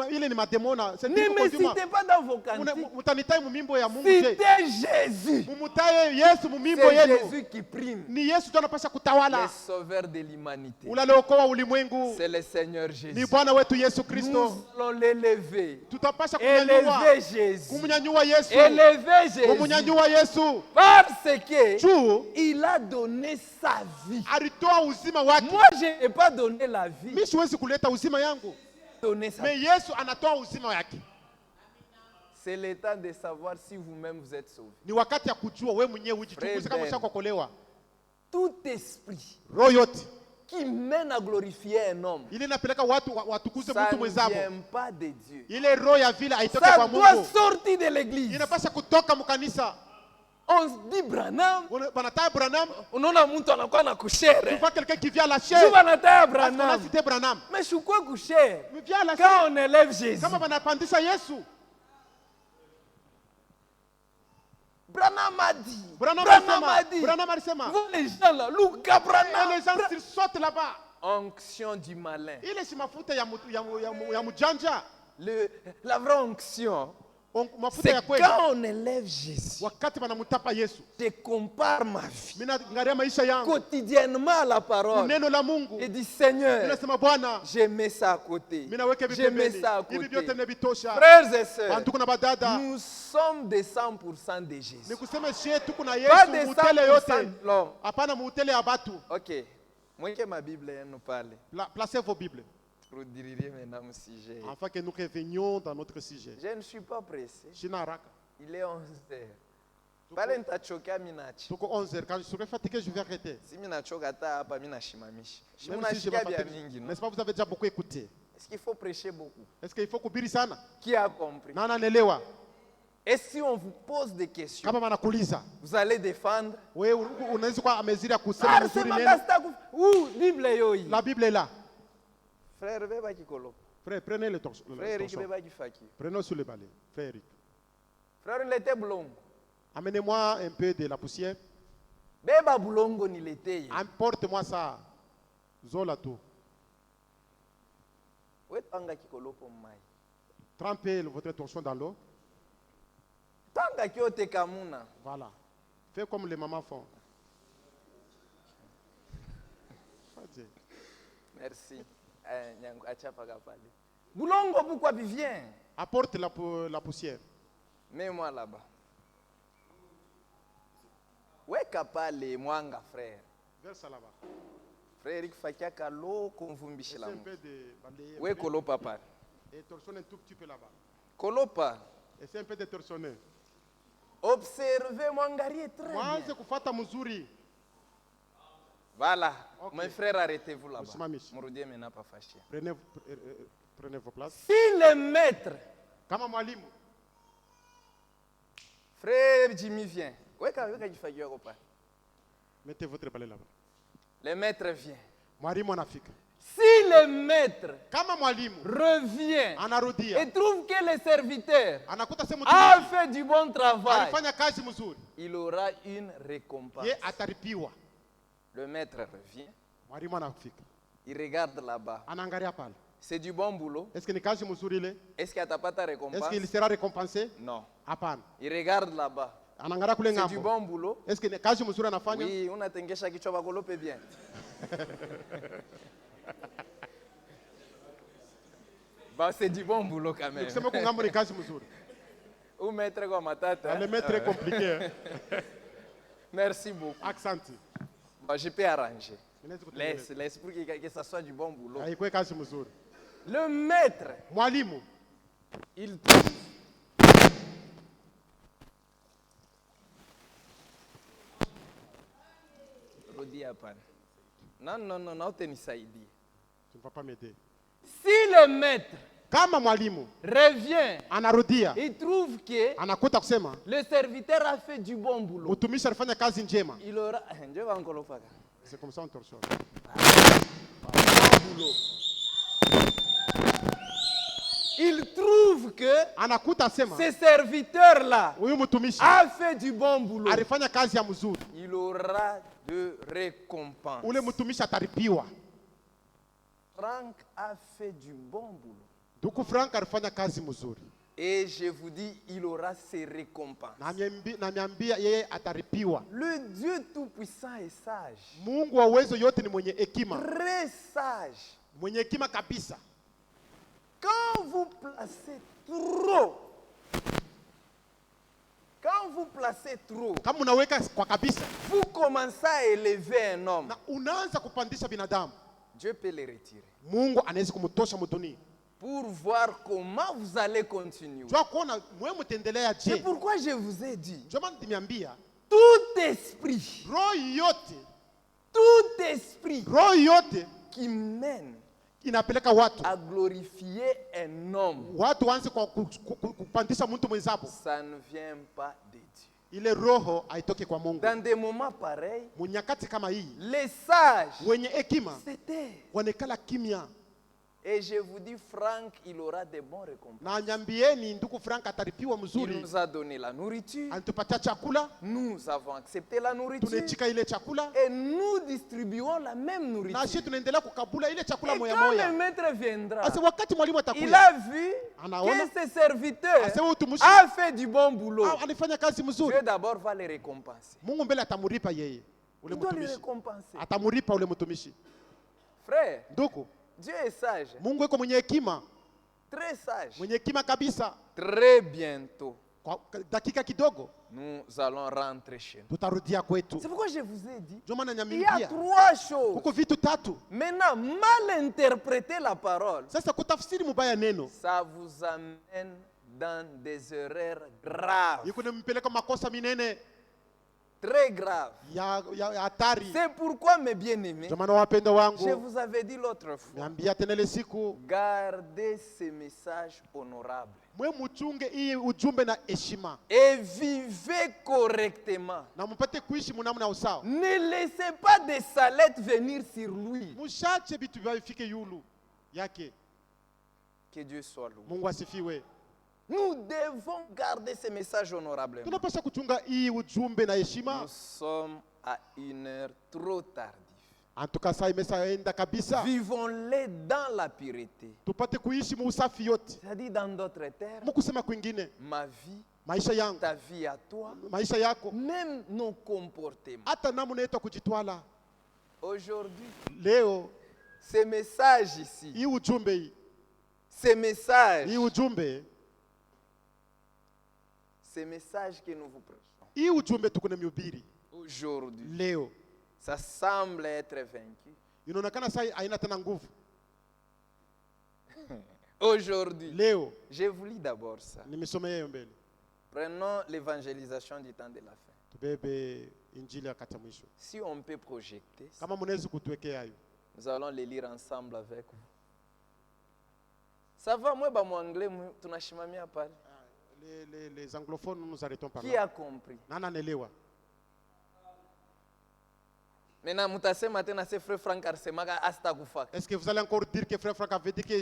Ile ni mademona. Ne me citez pas dans vos cantiques. Mutanitai mumimbo ya Mungu je. Citez Jésus. Mumutaye Yesu mumimbo C'est yenu. Jésus qui prime. Ni Yesu tu anapasha Le kutawala. sauveur de l'humanité. Unaliokoa ulimwengu. C'est le Seigneur Ni Jésus. Bwana wetu Yesu Kristo. Nous allons l'élever. Tutapasha kunyanyua. Élever Jésus. Kumunyanyua Yesu. Élever Jésus. Kumunyanyua Yesu. Parce que Juu il a donné sa vie. alitoa uzima wake. Moi, je n'ai pas donné la vie. Mimi siwezi kuleta uzima yangu. Donné sa Mais vie. Yesu anatoa uzima wake. C'est le temps de savoir si vous-même vous êtes sauvé. Ni wakati ya kujua wewe mwenyewe ujichunguze kama Frère Ben. ushakokolewa. tout esprit roho yote qui mène à glorifier un homme, ile inapeleka watu watukuze ça mtu ne mwenzao. vient pas de Dieu. Ile roho ya vile haitoke Ça kwa doit Mungu. sortir de l'église. Inapaswa kutoka mkanisa. On se dit Branham, Banataya Branham. unaona mtu anakuwa na kushere. Tu vois quelqu'un qui vient à la Tu chair. banataya Parce qu'on a Branham. cité Branham. Mais je crois kushere. Mais viens à la Quand chair. on élève Jésus. Kama banapandisha Yesu. Branham a dit. Branham a dit. Branham alisema. Vous les gens là, Luka Et Branham. les gens ils sautent là-bas. Onction du malin. Ile si mafuta ya mjanja. La vraie onction, Mafuta c'est ya kweli. quand on élève Jésus. Wakati banamtapa Yesu. Je compare ma vie Mimi naangalia maisha yangu. quotidiennement à la parole. Neno la Mungu. Et dit Seigneur, Ninasema Bwana, je mets ça à côté. mimi naweka Je mets vitembeni. ça à Hivi côté. vyote nevitosha. Frères et sœurs, Bantuku na badada. nous sommes des 100% de Jésus. Ni kusema shie tuko na Pas Yesu des mutele 100%. yote. Non. Hapana mutele ya batu. Ok. Moi que ma Bible nous parle. Placez vos Bibles. Pour diriger maintenant mon sujet. Afin que nous revenions dans notre sujet. Je ne suis pas pressé. Shina haraka. Il est 11 heures. Pale nitachoka minachi. Tuko 11h. Quand je serai fatigué, je vais arrêter. Si minachoka hata hapa minashimamisha. Même si je Munashikia vais bia fatiguer. mingi, non? N'est-ce pas, vous avez déjà beaucoup écouté? Est-ce qu'il faut prêcher beaucoup? Est-ce qu'il faut kuhubiri sana? Qui a compris? Na ananielewa. Et si on vous pose des questions, Kama wanakuuliza, vous allez défendre? wewe unaweza kuwa amezidi ya kusema Ah, mzuri c'est neno. Où Bible yoi? La Bible est là. Frère beba kikolo. Frère, prenez le torchon. Frère Eric beba kifaki. Prenez sur le balai. Frère Eric. Frère nilete bulongo. Amenez-moi un peu de la poussière. Beba bulongo nilete. Apporte-moi ça. Zola tout. Wetanga kikolo po mai. Trempez votre torchon dans l'eau. Tanga kyote kamuna. Voilà. Fais comme les mamans font. Vas-y. Merci. Achapa kapale. Bulongo pourquoi vient? Apporte la poussière. Mets-moi là-bas. Weka pale mwanga frère. Verse ça là-bas. Frère Eric fakiaka lo kumvumbishila Essaie un mu. peu de balayer. We kolopa pale. Et torchonner un tout petit peu là-bas. Kolopa. Essaie un peu de torchonner. Observez, mwangalie très Mwanze bien. kufata mzuri. Voilà. Ok. Mes frères, arrêtez-vous là-bas. Usimamishe. Murudie maintenant pas fâché. Prenez vos places. Si le maître, Kama mwalimu, frère Jimmy vient. Weka jifagio yako pale. mettez votre balai là-bas. Le maître vient. Mwalimu anafika. Si le maître Kama mwalimu revient anarudia, et trouve que le serviteur anakuta sema a fait du bon travail, alifanya kazi mzuri, il aura une récompense. ye ataripiwa. Le maître revient, Mwalimu anafika. il regarde là-bas. Anaangalia pale. C'est du bon boulot. Est-ce que ni kazi mzuri ile? Est-ce qu'il n'y a pas ta Est-ce récompense? qu'il sera récompensé? Non. Hapana. Il regarde là-bas. Anaangalia kule C'est du ngambo. bon boulot. Est-ce que ni kazi mzuri anafanya? Oui, unatengesha kichwa bakolope bien. Bah, c'est du bon boulot quand même. Kusema kungambo ni kazi mzuri. Ou mettre quoi ma tête. Le maître est compliqué. Hein? Merci beaucoup. Accent. Bah, je peux arranger. Inaweza kutengeneza. Laisse pour que ça soit du bon boulot. Haikuwe kazi mzuri. Le maître, Mwalimu il Rudi hapana. Non, utanisaidie. tu ne vas pas m'aider. Si le maître Kama mwalimu revient, anarudia, il trouve que anakuta kusema le serviteur a fait du bon boulot. mtumishi alifanya kazi njema. Il aura. Je vais encore le faire. C'est comme ça on torchonne. Il trouve que Anakuta sema ce serviteur-là huyu mtumishi a fait du bon boulot. alifanya kazi ya mzuri. Il aura de récompense. Ule mtumishi ataripiwa. Franck a fait du bon boulot. Ndugu Frank alifanya kazi mzuri. Et je vous dis, il aura ses récompenses. Na miambia yeye ataripiwa. Le Dieu Tout-Puissant est sage. Mungu wa uwezo yote ni mwenye hekima. Très sage. Mwenye hekima kabisa. Quand vous placez trop, Kama unaweka kwa kabisa vous commencez à élever un homme. na unaanza kupandisha binadamu, Dieu peut le retirer. Mungu anaweza kumtosha mdunia. Pour voir comment vous allez continuer. Jua kuona mwe mtendelea C'est je. pourquoi je vous ai dit, Jua maana nimeambia tout esprit roho yote tout esprit roho yote qui mène inapeleka watu à glorifier un homme, watu waanze kupandisha mtu mwenzabo, ça ne vient pas de Dieu. ile roho haitoki kwa Mungu. Dans des moments pareils, Munyakati kama hii les sages wenye hekima c'était. wanekala kimya. Et je vous dis, Franck, il aura de bons récompenses. Na nyambieni ndugu Frank ataripiwa Il mzuri, nous a donné la nourriture. anatupatia chakula, Nous avons accepté la nourriture. tunaitika ile chakula Et nous distribuons la même na nourriture. sisi tunaendelea kukabula ile chakula Et moya quand le moya. maître viendra, Asa wakati mwalimu il atakuya a vu Anaona. que ses serviteurs Asema utumishi a fait du bon boulot. alifanya kazi mzuri, Dieu d'abord va les récompenser. Mungu mbele atamuripa yeye ule Il doit les mtumishi, récompenser. atamuripa ule mtumishi. Frère, Ndugu, Dieu est sage, Mungu yuko mwenye hekima, très sage. mwenye hekima kabisa. Très bientôt, Kwa dakika kidogo nous allons rentrer chez nous. tutarudia kwetu. C'est pourquoi je vous ai dit, Ndio maana il y a nyamimbia trois choses. kuko vitu tatu. Maintenant, mal interpréter la parole, Sasa kutafsiri mubaya neno ça vous amène dans des erreurs graves, iko nimpeleka makosa minene très graves. ya hatari. C'est pourquoi, mes bien-aimés, Ndio maana wapenda wangu, je vous avais dit l'autre fois, niambia tena ile siku, gardez ces messages honorables mwe muchunge hii ujumbe na heshima et vivez correctement. na mpate kuishi munamna usawa. Ne laissez pas des salettes venir sur lui. Mushache vitu vifike yulu yake. Que Dieu soit loué. Mungu asifiwe. Nous devons garder ces messages honorablement. Tunapaswa kuchunga hii ujumbe na heshima. Nous sommes à une heure trop tardive. Antuka saa imeshaenda kabisa. Vivons-les dans la pureté. Tupate kuishi muusafi yote. C'est-à-dire dans d'autres termes, Mukusema kwingine, ma vie, maisha yangu, ta vie à toi, maisha yako, même nos comportements. hata namna yetu ya kujitwala. Aujourd'hui, Leo ces messages ici, hii ujumbe hii, ces messages que nous vous prêchons hii ujumbe tukuna mihubiri aujourd'hui, leo ça semble être vaincu. inaonekana saa haina tena nguvu. Aujourd'hui, Leo je vous lis d'abord ça. nimesoma hiyo mbele. Prenons l'évangélisation du temps de la fin. Tubebe injili ya kata mwisho. Si on peut projeter, Kama mnaweza kutuwekea hayo. nous allons les lire ensemble avec vous. Ça va, moi, mon anglais, tunashimamia pale. Les anglophones nous arrêtons par Qui là. a compris? Nana nelewa. Maintenant, mutasema tena se frère Franck Arsemaka hasta kufaka. Est-ce que vous allez encore dire que frère Franck avait dit que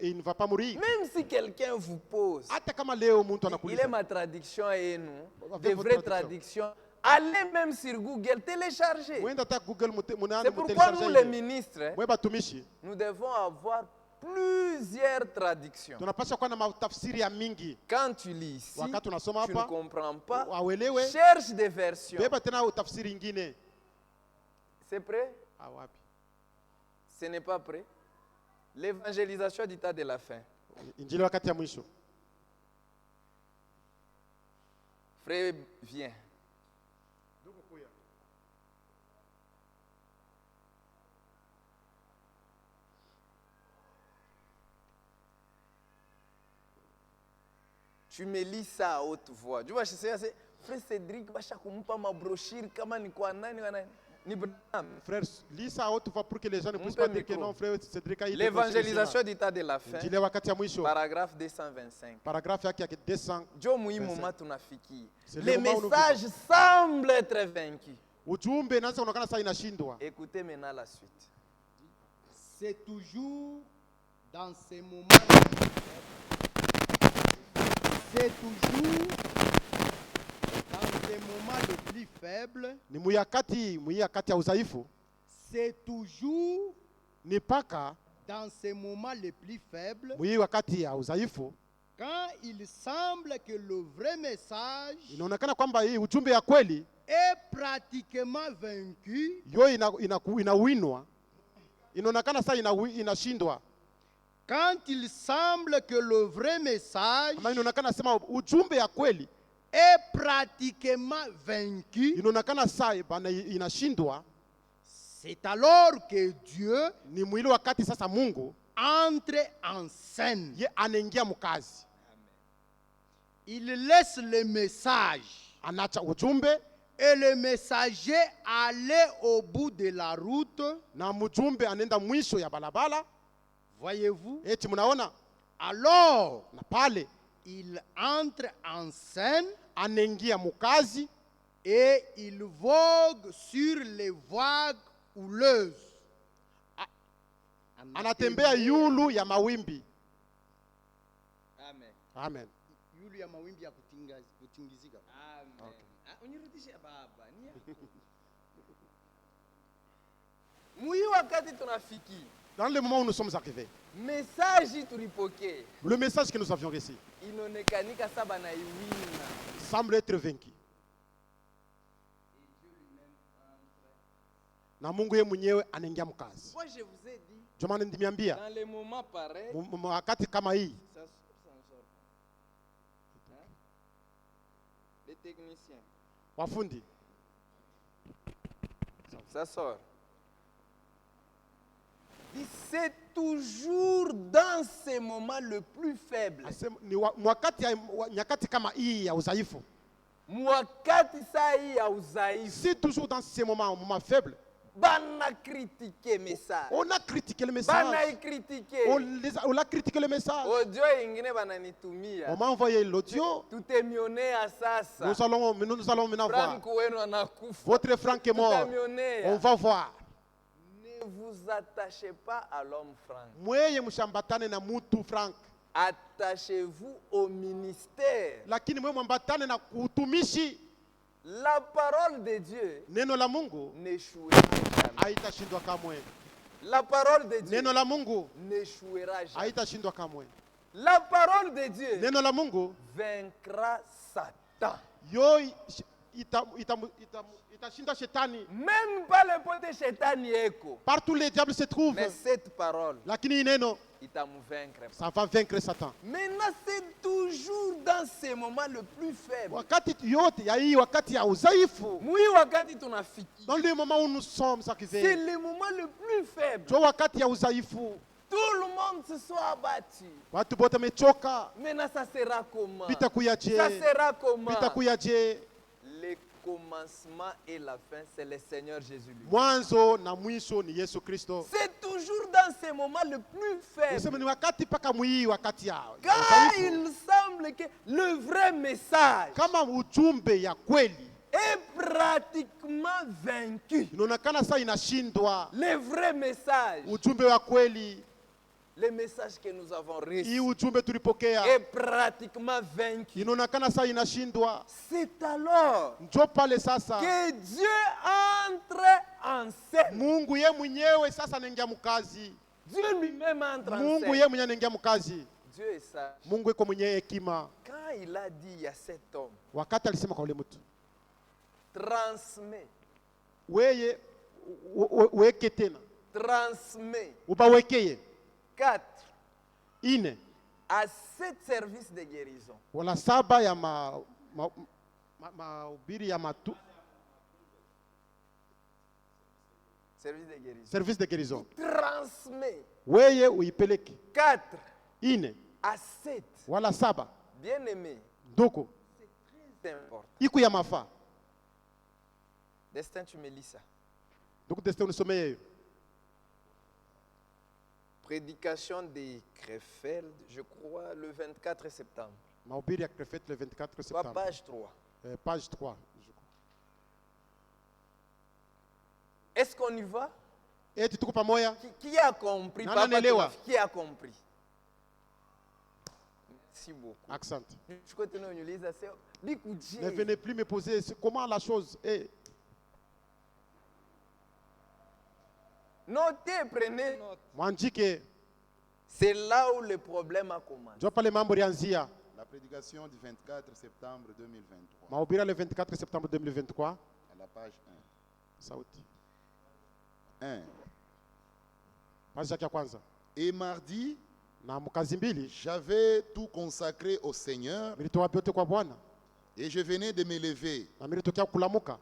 il ne va pas mourir? Même si quelqu'un vous pose, Hata kama leo mtu il est anakuuliza. ma traduction et nous, Avec des votre vraies traduction. traductions. Allez même sur Google, téléchargez. Mwenda ta Google C'est pourquoi nous, les ministres, Mwe batumishi nous devons avoir plusieurs traductions. tunapaswa kuwa na matafsiri ya mingi. Quand tu lis ici, Wakati unasoma tu ne hapa comprends pas, auelewe, cherche des versions. beba tena utafsiri ingine. C'est prêt? Wapi? Ce n'est pas prêt. L'évangélisation du temps de la fin. Injili wakati ya mwisho. Frère, viens. Tu me lis ça à haute voix. Tu vois, je sais, frère Cédric, va kumpa ma brochure kama ni kwa nani wa nani. Ni Branham. Frère, lis ça à haute voix pour que les gens ne puissent Mpe pas dire que micro. non, frère Cédric a eu L'évangélisation du temps de la fin. Injili wakati ya mwisho. Paragraphe 225. Paragraphe yake ya 200. Jo muhimu ma tunafiki. C'est Les le moment où nous messages semblent être vaincus. Ujumbe inaanza kuonekana saa inashindwa. Écoutez maintenant la suite. C'est toujours dans ces moments les plus faibles, Ni muyakati ya udhaifu. c'est toujours Ni paka dans ces moments les plus faibles, mwi wakati ya udhaifu quand il semble que le vrai message inaonekana kwamba hii ujumbe ya kweli est pratiquement vaincu, yo inawinwa. Inaonekana saa inashindwa. quand il semble que le vrai message Ama inaonekana sema ujumbe ya kweli est pratiquement vaincu, inaonekana saa bana inashindwa. c'est alors que Dieu Ni mwili wakati sasa Mungu entre en scène. ye anaingia mkazi. Il laisse le message Anacha ujumbe Et le messager allait au bout de la route. na mjumbe anaenda mwisho ya balabala. Voyez-vous? Eti mnaona? Alors, Na pale il entre en scène anaingia mukazi et il vogue sur les vagues houleuses. anatembea yulu ya mawimbi. Amen. Amen. Yulu ya mawimbi ya kutingizika. Amen. Unirudishe baba. Mui wakati tunafiki. Dans le moment où nous sommes arrivés, Message tulipokea. le message que nous avions reçu Inonekanika saba na iwina. semble être vaincu. Na Mungu yeye mwenyewe anaingia mkazi. Moi je vous ai dit, Ndio maana ndimiambia dans les moments pareils, wakati kama hii ça sort. Hein? Les techniciens. wafundi Ça sort. C'est toujours dans ces moments le plus faible. asema ni nyakati kama hii ya udhaifu. Mwakati saa hii ya udhaifu. Si toujours dans ces moments, moment faible, Bana critiquer message. on a critiqué le Bana message. critiquer. On a critiqué le message. Audio ingine bananitumia. On m'a envoyé l'audio. Tutemionea sasa. Nous allons maintenant voir. Frank wenu anakufa. Votre Franck est mort. Tutamionea. On va voir. Ne vous attachez pas à l'homme Frank. Mweye mshambatane na mutu Frank. Attachez-vous au ministère. Lakini mwe mwambatane na utumishi. La parole de Dieu Neno la Mungu n'échouera jamais. haitashindwa kamwe. La parole de Dieu Neno la Mungu n'échouera jamais. haitashindwa kamwe. La parole de Dieu Neno la Mungu vaincra Satan. yo itashinda shetani. Même pas le pote shetani eko. Partout les diables se trouvent. Mais cette parole, Lakini neno itamuvaincre. ça va vaincre Satan. Maintenant, c'est toujours dans ces moments le plus faible. Wakati yote ya hii wakati ya udhaifu, Mui wakati tunafiki. dans le moment où nous sommes C'est arrivés, le moment le plus faible. jo wakati ya udhaifu, Tout le monde se soit abattu. watu bote mechoka. Maintenant, ça sera comment? Bitakuyaje? Ça sera comment? Bitakuyaje? Le commencement et la fin, c'est le Seigneur Jésus lui. Mwanzo na mwisho ni Yesu Kristo. C'est toujours dans ces moments le plus Niseme faible. ni wakati paka mwii wakati ya Car udhaifu. il semble que le vrai message Kama ujumbe ya kweli est pratiquement vaincu. inaonekana sasa inashindwa. Le vrai message, Ujumbe wa kweli, le message que nous avons hii reçu, ujumbe tulipokea est pratiquement vaincu. inaonekana sasa inashindwa. C'est alors Njo pale sasa que Dieu entre en scène. Mungu ye mwenyewe sasa anaingia mkazi. Dieu lui-même entre en Mungu scène. ye mwenyewe anaingia mkazi. Dieu est sage. Mungu iko mwenye hekima. Quand il a dit à cet homme, Wakati alisema kwa ule mtu, transmets, weye weke tena, transmets ubawekeye 4 ine à 7 services de guérison. wala 7 ya mahubiri ya matu Service de guérison. service de guérison. Transmets Weye uipeleke 4 ine à 7. wala 7 Bien aimé, ndoko c'est important. iku ya mafaa. Destin, tu me lis ça. Ndugu Destin unisomee hiyo. Prédication de Krefeld, je crois, le 24 septembre. Mahubiri ya Krefeld le 24 Soit septembre. page 3. Page 3. Est-ce qu'on y va? Eti tuko pamoja? Qui a compris? Nana Papa, nelewa. qui a compris? Merci beaucoup. Accent. Je crois que nous lisons ça. Ne venez plus me poser comment la chose est. Notez, prenez note. Mwandike C'est là où le problème a commencé. ndio pale mambo yalianzia. La prédication du 24 septembre 2023, Mahubiri le 24 septembre 2023. à la page Sauti. 1. Page ya kwanza. Et mardi, Na mkazi mbili j'avais tout consacré au Seigneur militoa vyote kwa Bwana et je venais de me lever. na militokea kulamuka.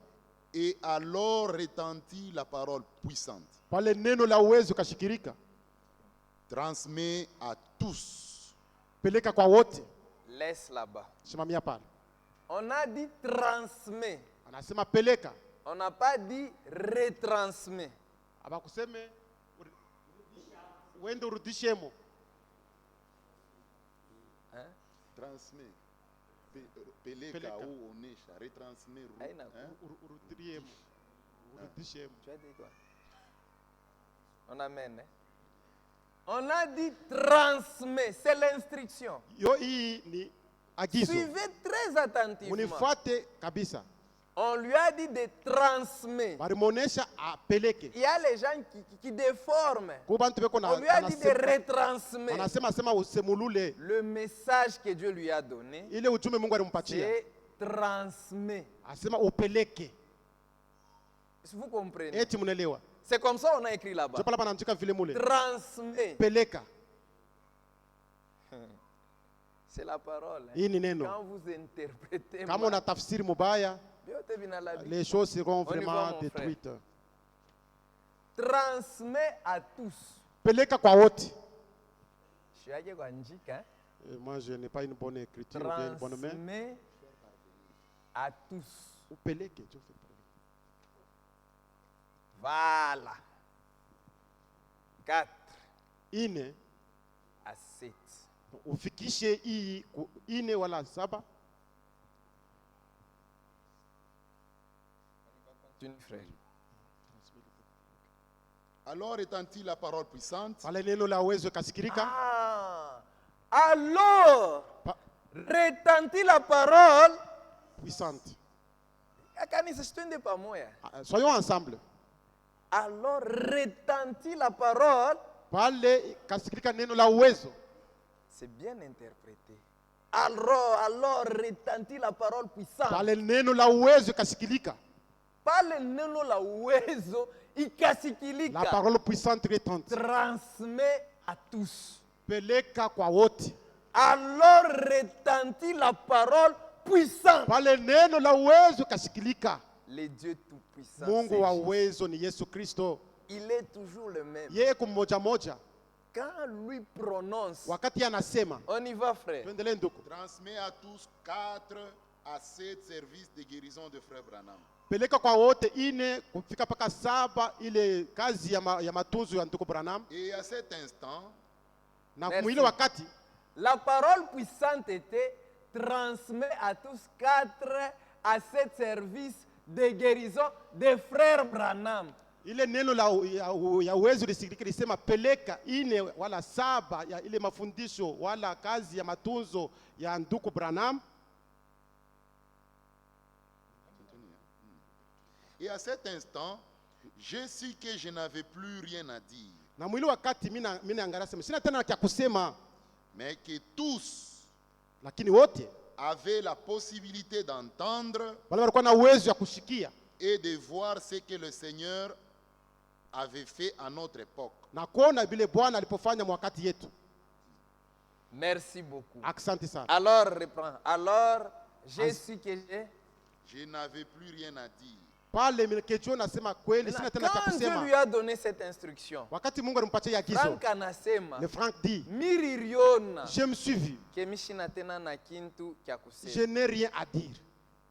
Et alors retentit la parole puissante. Pale neno la uwezo kashikirika. Transmets à tous. Peleka kwa wote. Laisse là-bas. Simamia pale. On a dit transmet. Anasema peleka. On n'a pas dit retransmet. Abakuseme uende urudishemo. Transmet. Peleka ou onesha. Retransmet. Urudiriemo. Urudishemo. Tu as dit quoi? On amène. On a dit transmet. C'est l'instruction. Yo hii ni agizo. Suivez très attentivement. Unifuate kabisa. On lui a dit de transmettre. Barimuonesha apeleke. Il y a les gens qui déforment. Kubantu beko na On lui a dit de retransmettre. Anasema sema usemulule. Le message que Dieu lui a donné, Ile ujumbe Mungu alimpatia. c'est transmet. Asema upeleke. Si vous comprenez. Eti munelewa. C'est comme ça on a écrit là-bas. Jopala banaandika vile mule. Transmet. Peleka. C'est la parole. Hein. Hii ni neno. Quand vous interprétez Kama una tafsiri mubaya, les choses seront vraiment détruites. Transmet à tous. Peleka kwa wote. Moi je n'ai pas une bonne écriture, une bonne main. Transmet à tous. Upeleke. Voilà. 4 Ine. à 7. Ufikishe hii ine wala 7. Frère. Alors retentit la parole puissante. Pale neno la uwezo kasikirika. Alors retentit la parole puissante. Soyons ensemble. Alors retentit la parole. Pale kasikirika neno la uwezo. C'est bien interprété. Alors retentit la parole puissante. Pale neno la uwezo kasikirika. Pale neno la uwezo ikasikilika. La parole puissante retentit. Transmet à tous. Peleka kwa wote. Alors retentit la parole puissante. Pale neno la uwezo kasikilika. Le Dieu tout puissant. Mungu wa uwezo ni Yesu Kristo. Il est toujours le même. Yeye kumoja moja. Quand lui prononce, wakati anasema, on y va frère. Tuendelee ndugu. Transmet à tous 4 à 7 services de guérison de frère Branham. Peleka kwa wote ine kufika paka 7 ile kazi ya matunzo ya ndugu Branham. Et à cet instant, na mwile wakati la parole puissante était transmet à tous 4 à 7 services de guérison de frère Branham. Ile neno ya uwezo lisema peleka ine wala 7 ya ile mafundisho wala kazi ya matunzo ya ndugu Branham. Et à cet instant, je suis que je n'avais plus rien à dire. Na mwili wakati mimi angalia sema sina tena cha kusema. Mais que tous lakini wote avaient la possibilité d'entendre wale walikuwa na uwezo ya kushikia et de voir ce que le Seigneur avait fait à notre époque. Na kuona vile Bwana alipofanya wakati yetu. Merci beaucoup. Asante sana. Alors reprends. Alors je suis que je n'avais plus rien à dire. Pale mkejo nasema kweli sina tena cha kusema. Quand Dieu lui a donné cette instruction, wakati Mungu alimpatia agizo, Frank anasema, le Frank dit, miririona, je me suis vu, kemishina tena na kintu kya kusema. Je n'ai rien à dire.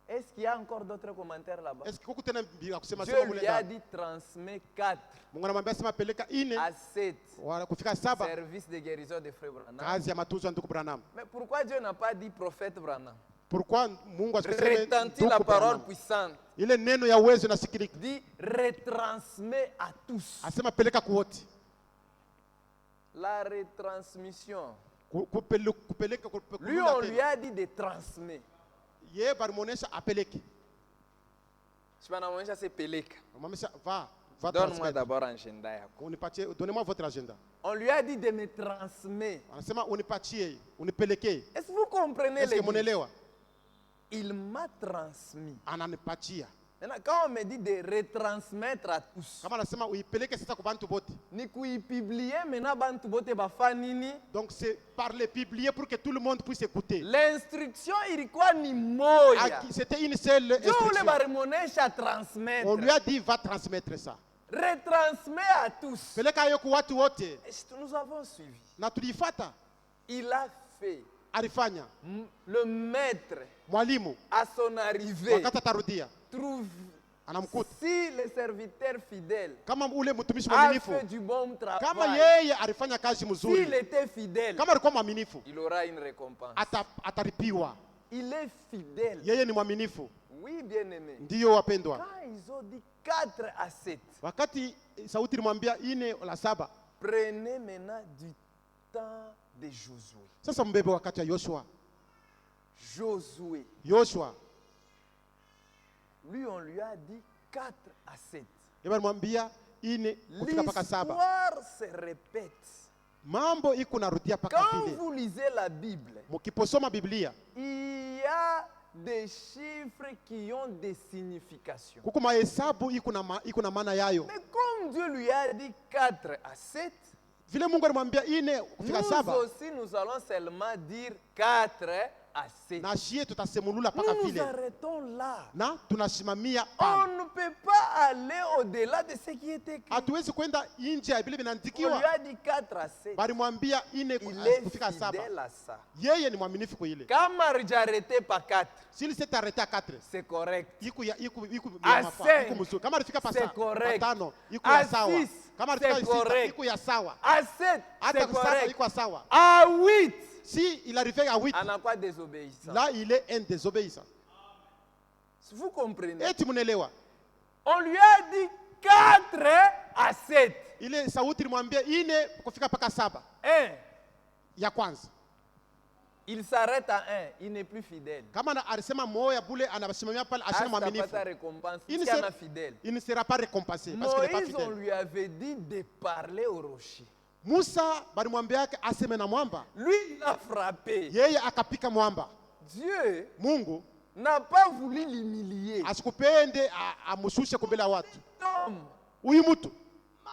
Est-ce qu'il y a encore d'autres commentaires là-bas? Est-ce que tena bila kusema Dieu lui a dit transmet 4 Mungu anamwambia sema peleka ine à 7 wala kufika 7 service de guérison de frère Branham. Kazi ya matunzo ya ndugu Branham. Mais pourquoi Dieu n'a pas dit prophète Branham? Pourquoi Mungu asikiseme retentit la parole puissante. Ile neno ya uwezo nasikilika. Dit retransmet à tous. Asema peleka kwa wote. La retransmission. Kupeleka lui on lui a dit de transmettre. Ye barimuonesha apeleke. Je vais namuonesha c'est peleka. Va donne-moi d'abord agenda yako. Donnez-moi votre agenda. On lui a dit de me transmettre. Anasema unipatie, unipelekee. Est-ce que vous comprenez les mots? Il m'a transmis. Ananipatia. Maintenant, quand on me dit de retransmettre à tous, kama anasema uipeleke sasa kwa bantu bote, ni kuipublier maintenant bantu bote bafa nini? Donc c'est par les publier pour que tout le monde puisse écouter. L'instruction ilikuwa ni moya. C'était une seule instruction. Transmettre. On lui a dit va transmettre ça. Retransmet à tous. Peleka yo kwa watu wote. Nous avons suivi. Na tulifata. Il a fait. alifanya le maître, mwalimu à son arrivée, wakati atarudia trouve anamkuta si le serviteur fidèle kama ule mtumishi a mwaminifu, fait du bon kama travail, yeye alifanya kazi s'il mzuri, était fidèle, kama alikuwa mwaminifu, il aura une récompense. ataripiwa. Il est fidèle. Yeye ni mwaminifu. Oui, bien-aimé. Ndiyo wapendwa, Quand ils ont dit 4 à 7, wakati sauti ilimwambia 4 la 7, prenez maintenant du temps de Josué. sasa mbebe wakati wa Yoshua. Josué, Yoshua lui, on lui a dit 4 à 7. yeye alimwambia 4 kufika mpaka 7. L'histoire se répète. Mambo iko narudia mpaka Quand vile. vous lisez la Bible, Mkiposoma Biblia il y a des chiffres qui ont des significations. kuko mahesabu iko na maana yayo. Mais comme Dieu lui a dit 4 à 7, Vile Mungu alimwambia 4 kufika nous 7, aussi nous allons seulement dire 4 à 7. na shie tutasemulula mpaka Nous nous vile, arrêtons là. na tunasimamia On pale. ne peut pas aller au-delà de ce qui est écrit. Hatuwezi kwenda nje ya vile On lui vinaandikiwa. a dit 4 à 7. Balimwambia 4 Il est kufika 7. fidèle à ça. Yeye ni mwaminifu kwa ile. Quand arrêté par 4, S'il s'est arrêté à 4, c'est correct. iko À ya mafaa, 5, iko mzuri. Kama alifika c'est correct. 5, iko À ya sawa. 6, Kama c'est alifika 6, correct. iko ya sawa. À 7, Hata c'est 7 correct. iko ya sawa. À 8, Si il arrivait à 8, on a quoi désobéissant? là il est un désobéissant. Vous comprenez? Eti mnaelewa? On lui a dit 4 à 7. Ile sauti ilimwambia 4 kufika mpaka 7. 1, Ya kwanza. il s'arrête à 1, il n'est plus fidèle. Kama alisema moya bule anasimamia pale ashina Pas mwaminifu. ta récompense, Il il ne, est sera, fidèle. il ne sera pas récompensé parce qu'il n'est pas Moïse, on fidèle. lui avait dit de parler au rocher. Musa balimwambia yake aseme na mwamba, Lui, il a frappé. yeye akapika mwamba. Dieu Mungu n'a pas voulu l'humilier. asikupende amushushe kumbele ya watu. Homme, Huyu mtu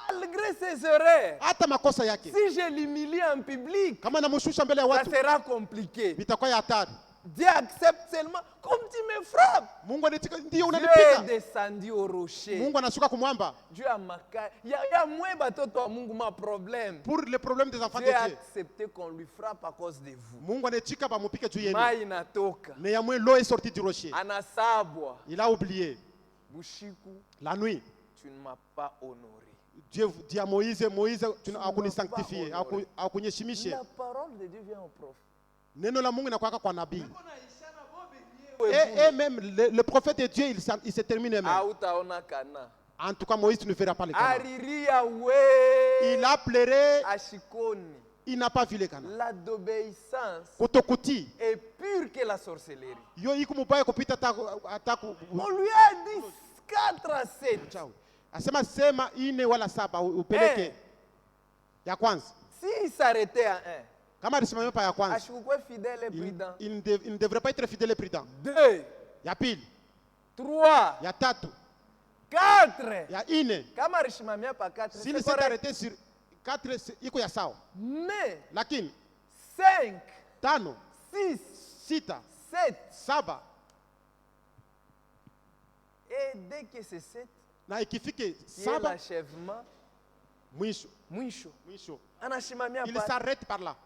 malgré ses erreurs, hata makosa yake si je l'humilie en public, kama namushusha mbele ya ça watu sera compliqué. vitakuwa ya hatari. Dieu accepte seulement comme tu me frappes. Mungu anatika ndio Dieu est unanipiga. descendu au rocher. Mungu anashuka kumwamba Dieu a marqué. Il y a moins bateau toi Mungu ma problème. pour le problème des enfants de Dieu a Dieu. accepté qu'on lui frappe à cause de vous. Mungu anachika bamupike juu yenu. Mai inatoka. Néanmoins l'eau est sortie du rocher. Anasabwa. Il a oublié. Bushiku, La nuit, tu ne m'as pas honoré. Dieu dit à Moïse, Moïse, tu m'as hakunisanctifié, pas honoré. hakunyeshimishe. La parole de Dieu vient au prophète. Neno la Mungu inakuwa kwa nabii. Et même le prophète de Dieu, il se termine même. Hautaona kana. En tout cas, Moïse, tu ne verras pas le Canaan. Ariria we. Il a pleuré, Ashikoni. il n'a pas vu le Canaan. La d'obéissance Kutokutii. est pure que la sorcellerie. Yo iko mubaya kupita On lui a dit 4 à 7. Chao. Asema sema 4 wala 7 upeleke. Ya kwanza. S'il s'arrêtait à 1, Kama alisimamia pa ya kwanza, Ashikukwe fidèle et prudent. il ne devrait pas être fidèle et prudent. 2, Ya pili, 3, ya tatu, 4. ya 4. Kama alishimamia pa 4, S'il c'est s'est correct. arrêté sur 4 iko ya sawa. Mais Lakini 5, 5, 6, 6, 7. 7 Et dès que c'est 7, na ikifike qui est 7 l'achèvement, mwisho mwisho. mwisho, Anashimamia il pale. s'arrête par là.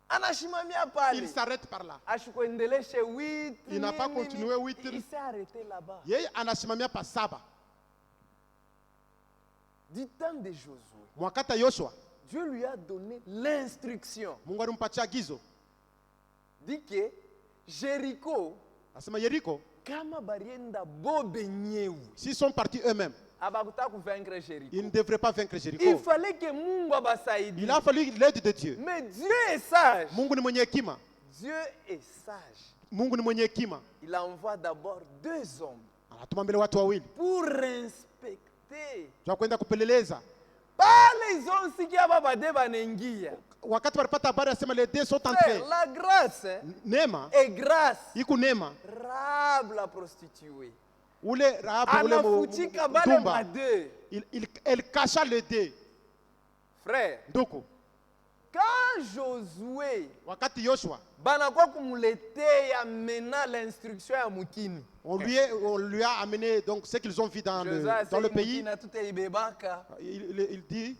Anashimamia Il pale. s'arrête par là. Ashikuendeleshe 8. Il n'a pas continué 8. Il s'est arrêté là-bas. Yeye anasimamia pa 7. Du temps de Josué, Mwakata Yoshua, Dieu lui a donné l'instruction. Mungu alimpatia agizo. Dit que Jéricho, Asema Yeriko, kama barienda bobe nyewu, s'ils sont partis eux-mêmes, abakuta kuvaincre Jéricho. ils ne devraient pas vaincre Il Jéricho. fallait que Mungu abasaidie. Il a fallu l'aide de Dieu. Mais Dieu est sage. Mungu ni mwenye hekima. Dieu est sage. Mungu ni mwenye hekima. Il envoie d'abord 2 hommes Anatuma mbele watu wawili. pour inspecter. Twa kwenda kupeleleza. Pale izonsikia babade banengia. Wakati walipata habari asema les deux sont entrés. Frère, la grâce Neema, est grâce. iku neema. Rahab la prostituée. Ule Rahabu ule Anafutika bale mtumba. made. Elle cacha le dé. Frère, Nduku. quand Josué Wakati Yoshua, banakuwa kumuletea mena l'instruction ya mukini. on lui a amené donc ce qu'ils ont vu dans le pays. Na tute ibebaka. Il dit,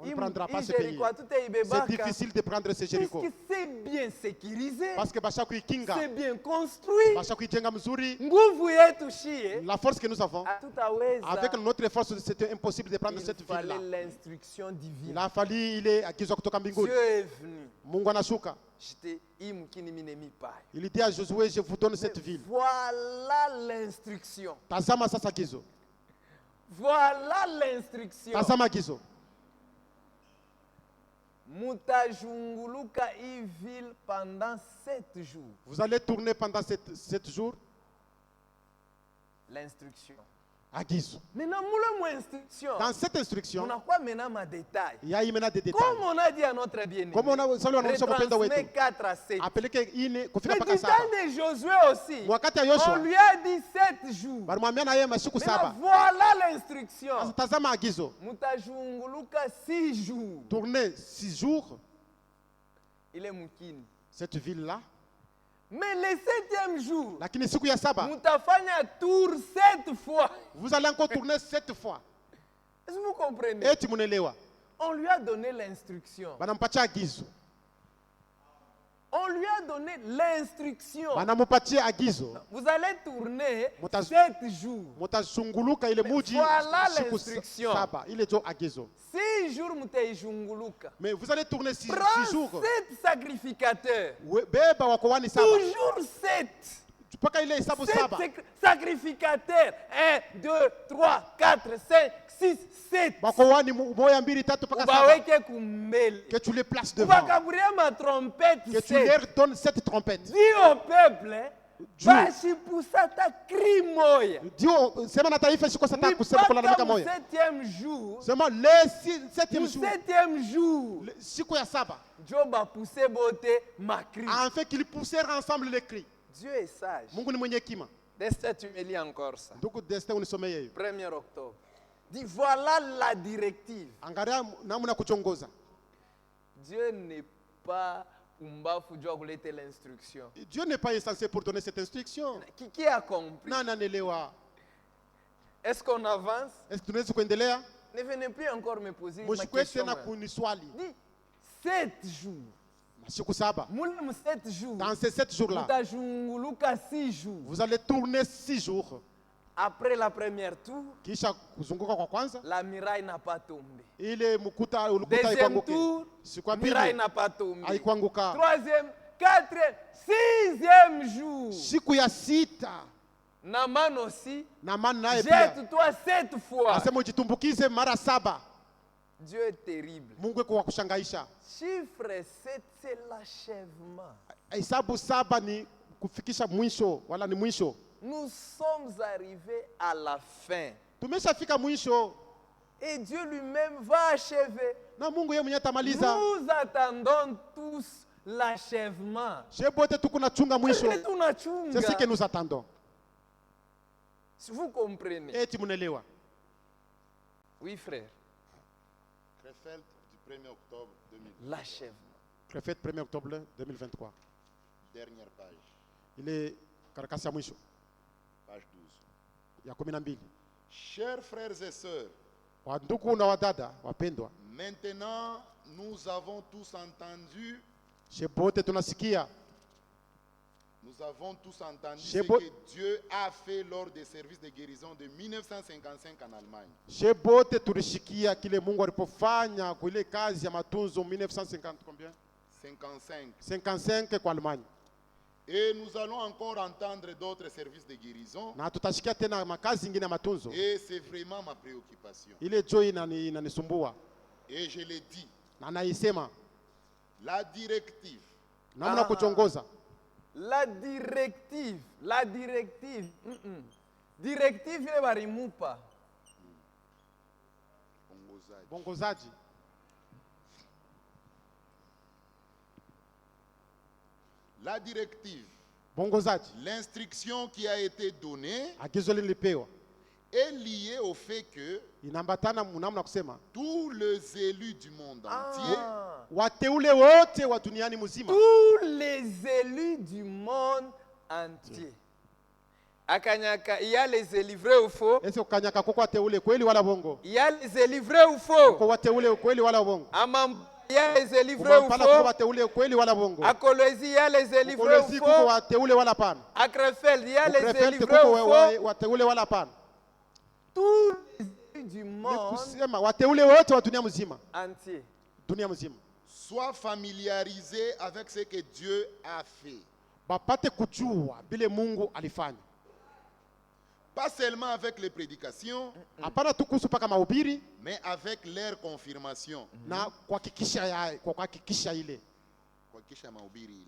On ne prendra pas ce Hii pays. Jericho hatutaibebaka. C'est difficile de prendre ce Jéricho. Puisque c'est bien sécurisé, Parce que basha kuikinga, c'est bien construit. basha kuijenga mzuri. Nguvu yetu shie La force que nous avons, avec hatutaweza. notre force, c'était impossible de prendre Il cette fallait ville-là. l'instruction Il divine. a fallu ile agizwa kutoka Dieu mbinguni. est venu. Mungu anashuka. J'étais imkini minemi pai. Il dit à Josué, je vous donne cette ville. Voilà l'instruction. Tazama sasa agizo. Voilà l'instruction. Tazama agizo. Mutajunguluka hii ville pendant 7 jours. Vous allez tourner pendant 7 jours. L'instruction. Agizo. Maintenant, moule instruction. Dans cette instruction, On a quoi maintenant ma détail? il y a imena des détails. Comme on a dit à notre bien-aimé. Comme on a salué à notre mpenda Retransmet wetu. 4 à 7. Apeleke ine kufika Mais mpaka du saba. temps de Josué aussi, Wakati ya on Yoshua, lui a dit 7 jours. balimwambia na yeye masiku Maintenant, saba. voilà Sasa l'instruction. tazama agizo. Mutajunguluka 6 jours. Tourner 6 jours, Il est mukini. cette ville-là. Mais le 7e jour, Lakini siku ya saba, mutafanya tour 7 fois. vous allez encore tourner 7 fois. Est-ce que vous comprenez? Eti munelewa. On lui a donné l'instruction. Banampatia agizo. On lui a donné l'instruction. Banamupatia agizo. Vous allez tourner Muta- 7 jours. Mutazunguluka ile muji Voilà siku l'instruction. saba. Ile jo agizo. 6 jours mutaijunguluka. Mais vous allez tourner 6 Prends jours. 7 sacrificateurs. Beba wako wani saba. Toujours 7. Mpaka ile hesabu 7 saba. sacrificateurs. 1, 2, 3, 4, 5, 6, 7. Wako wani moya mbili tatu mpaka saba. Ubaweke kumbele. Que tu les places devant. Ubakaburia ma trompette Que tu 7. leur donnes cette trompette. Dis au peuple, bashipusata cri moya. Dio sema na taifa shiko sata Ni kusema kulalamika mpaka mu moya. 7e jour. Sema le 7e Mu jour. 7e jour. Siku ya saba. Dieu va pousser bote ma cri. Afin qu'ils poussèrent ensemble les cris. Dieu est sage. Mungu ni mwenye hekima. Destin, tu me lis encore ça. Ndugu Destin unisomee hiyo. 1er octobre. Dis voilà la directive. Angalia namna kuchongoza. Dieu n'est pas umbafu jua kulete l'instruction. Dieu n'est pas censé pour donner cette instruction. Qui a compris? Nani anelewa? Est-ce qu'on avance? Est-ce que tunaweza kuendelea? Ne venez plus encore me poser ma Mshikwe question. tena kuniswali. Dis 7 jours. Masiku saba. Mulum 7 jours. Dans ces 7 jours-là, Mutajunguluka 6 jours. vous allez tourner 6 jours. Après la première tour, Kisha kuzunguka kwa kwanza, la muraille n'a pas tombé. ile mkuta ulikuta Deuxième haikuanguke. tour, Siku ya muraille pili n'a pas tombé. haikuanguka. Troisième, quatrième, 6e jour. Siku ya sita Naman aussi, na mani naye pia jette-toi 7 fois. asema ujitumbukize mara 7. Dieu est terrible. Mungu eko wa kushangaisha. Chiffre 7, c'est l'achèvement. Hesabu 7 ni kufikisha mwisho, wala ni mwisho. Nous sommes arrivés à la fin. Tumeshafika mwisho Et Dieu lui-même va achever. na Mungu yeye mwenyewe atamaliza. Nous attendons tous l'achèvement. Shebote tuko na chunga mwisho. Lakini tunachunga. C'est ce que nous attendons. Si vous comprenez. Eti munelewa. Oui, frère. Krefeld du 1er octobre 2023. L'achèvement. Le 1er octobre 2023. Dernière page, Ile karakasi ya mwisho page 12. ya 12. Chers frères et sœurs, Wandugu na wadada wapendwa, maintenant nous avons tous entendu, shebote tunasikia nous avons tous entendu Je ce bo- que Dieu a fait lors des services de guérison de 1955 en Allemagne. shebote tulishikia kile Mungu alipofanya kwa ile kazi ya matunzo 1950 combien 55. 55 kwa Allemagne, Et nous allons encore entendre d'autres services de guérison. na tutashikia tena makazi ingine ya matunzo. Et c'est vraiment ma préoccupation. Ile joy inanisumbua Et je l'ai dit, na naisema la directive namna kuchongoza. La directive. La directive. Directive ile barimupa. Bongozaji. La directive, Bongozaji. l'instruction qui a été donnée Agizo lilipewa est liée au fait que inambatana namna kusema tous les élus du monde entier wateule wote wa duniani mzima, Tous les élus du monde entier. Akanyaka, il y a les livrés ou faux. Est-ce kukanyaka kuko wateule kweli wala bongo? Il y a les livrés ou faux. Kuko wateule kweli wala bongo? Il y a les livrés ou Kumampala kuko faux. wateule kweli wala bongo? À Colosie, il y a les livrés ou Kolesi kuko faux. wateule wala pana? À Krefeld, il y a les Krefeld livrés kuko ou faux. wateule wala pana? Tous les esprits du Ni monde kusema wateule wote wa dunia mzima. entier. Dunia mzima. Sois familiarisé avec ce que Dieu a fait. Bapate kujua bile Mungu alifanya. Pas seulement avec les prédications, Hapana tu kuhusu paka mahubiri mais avec leur confirmation. na kuhakikisha ile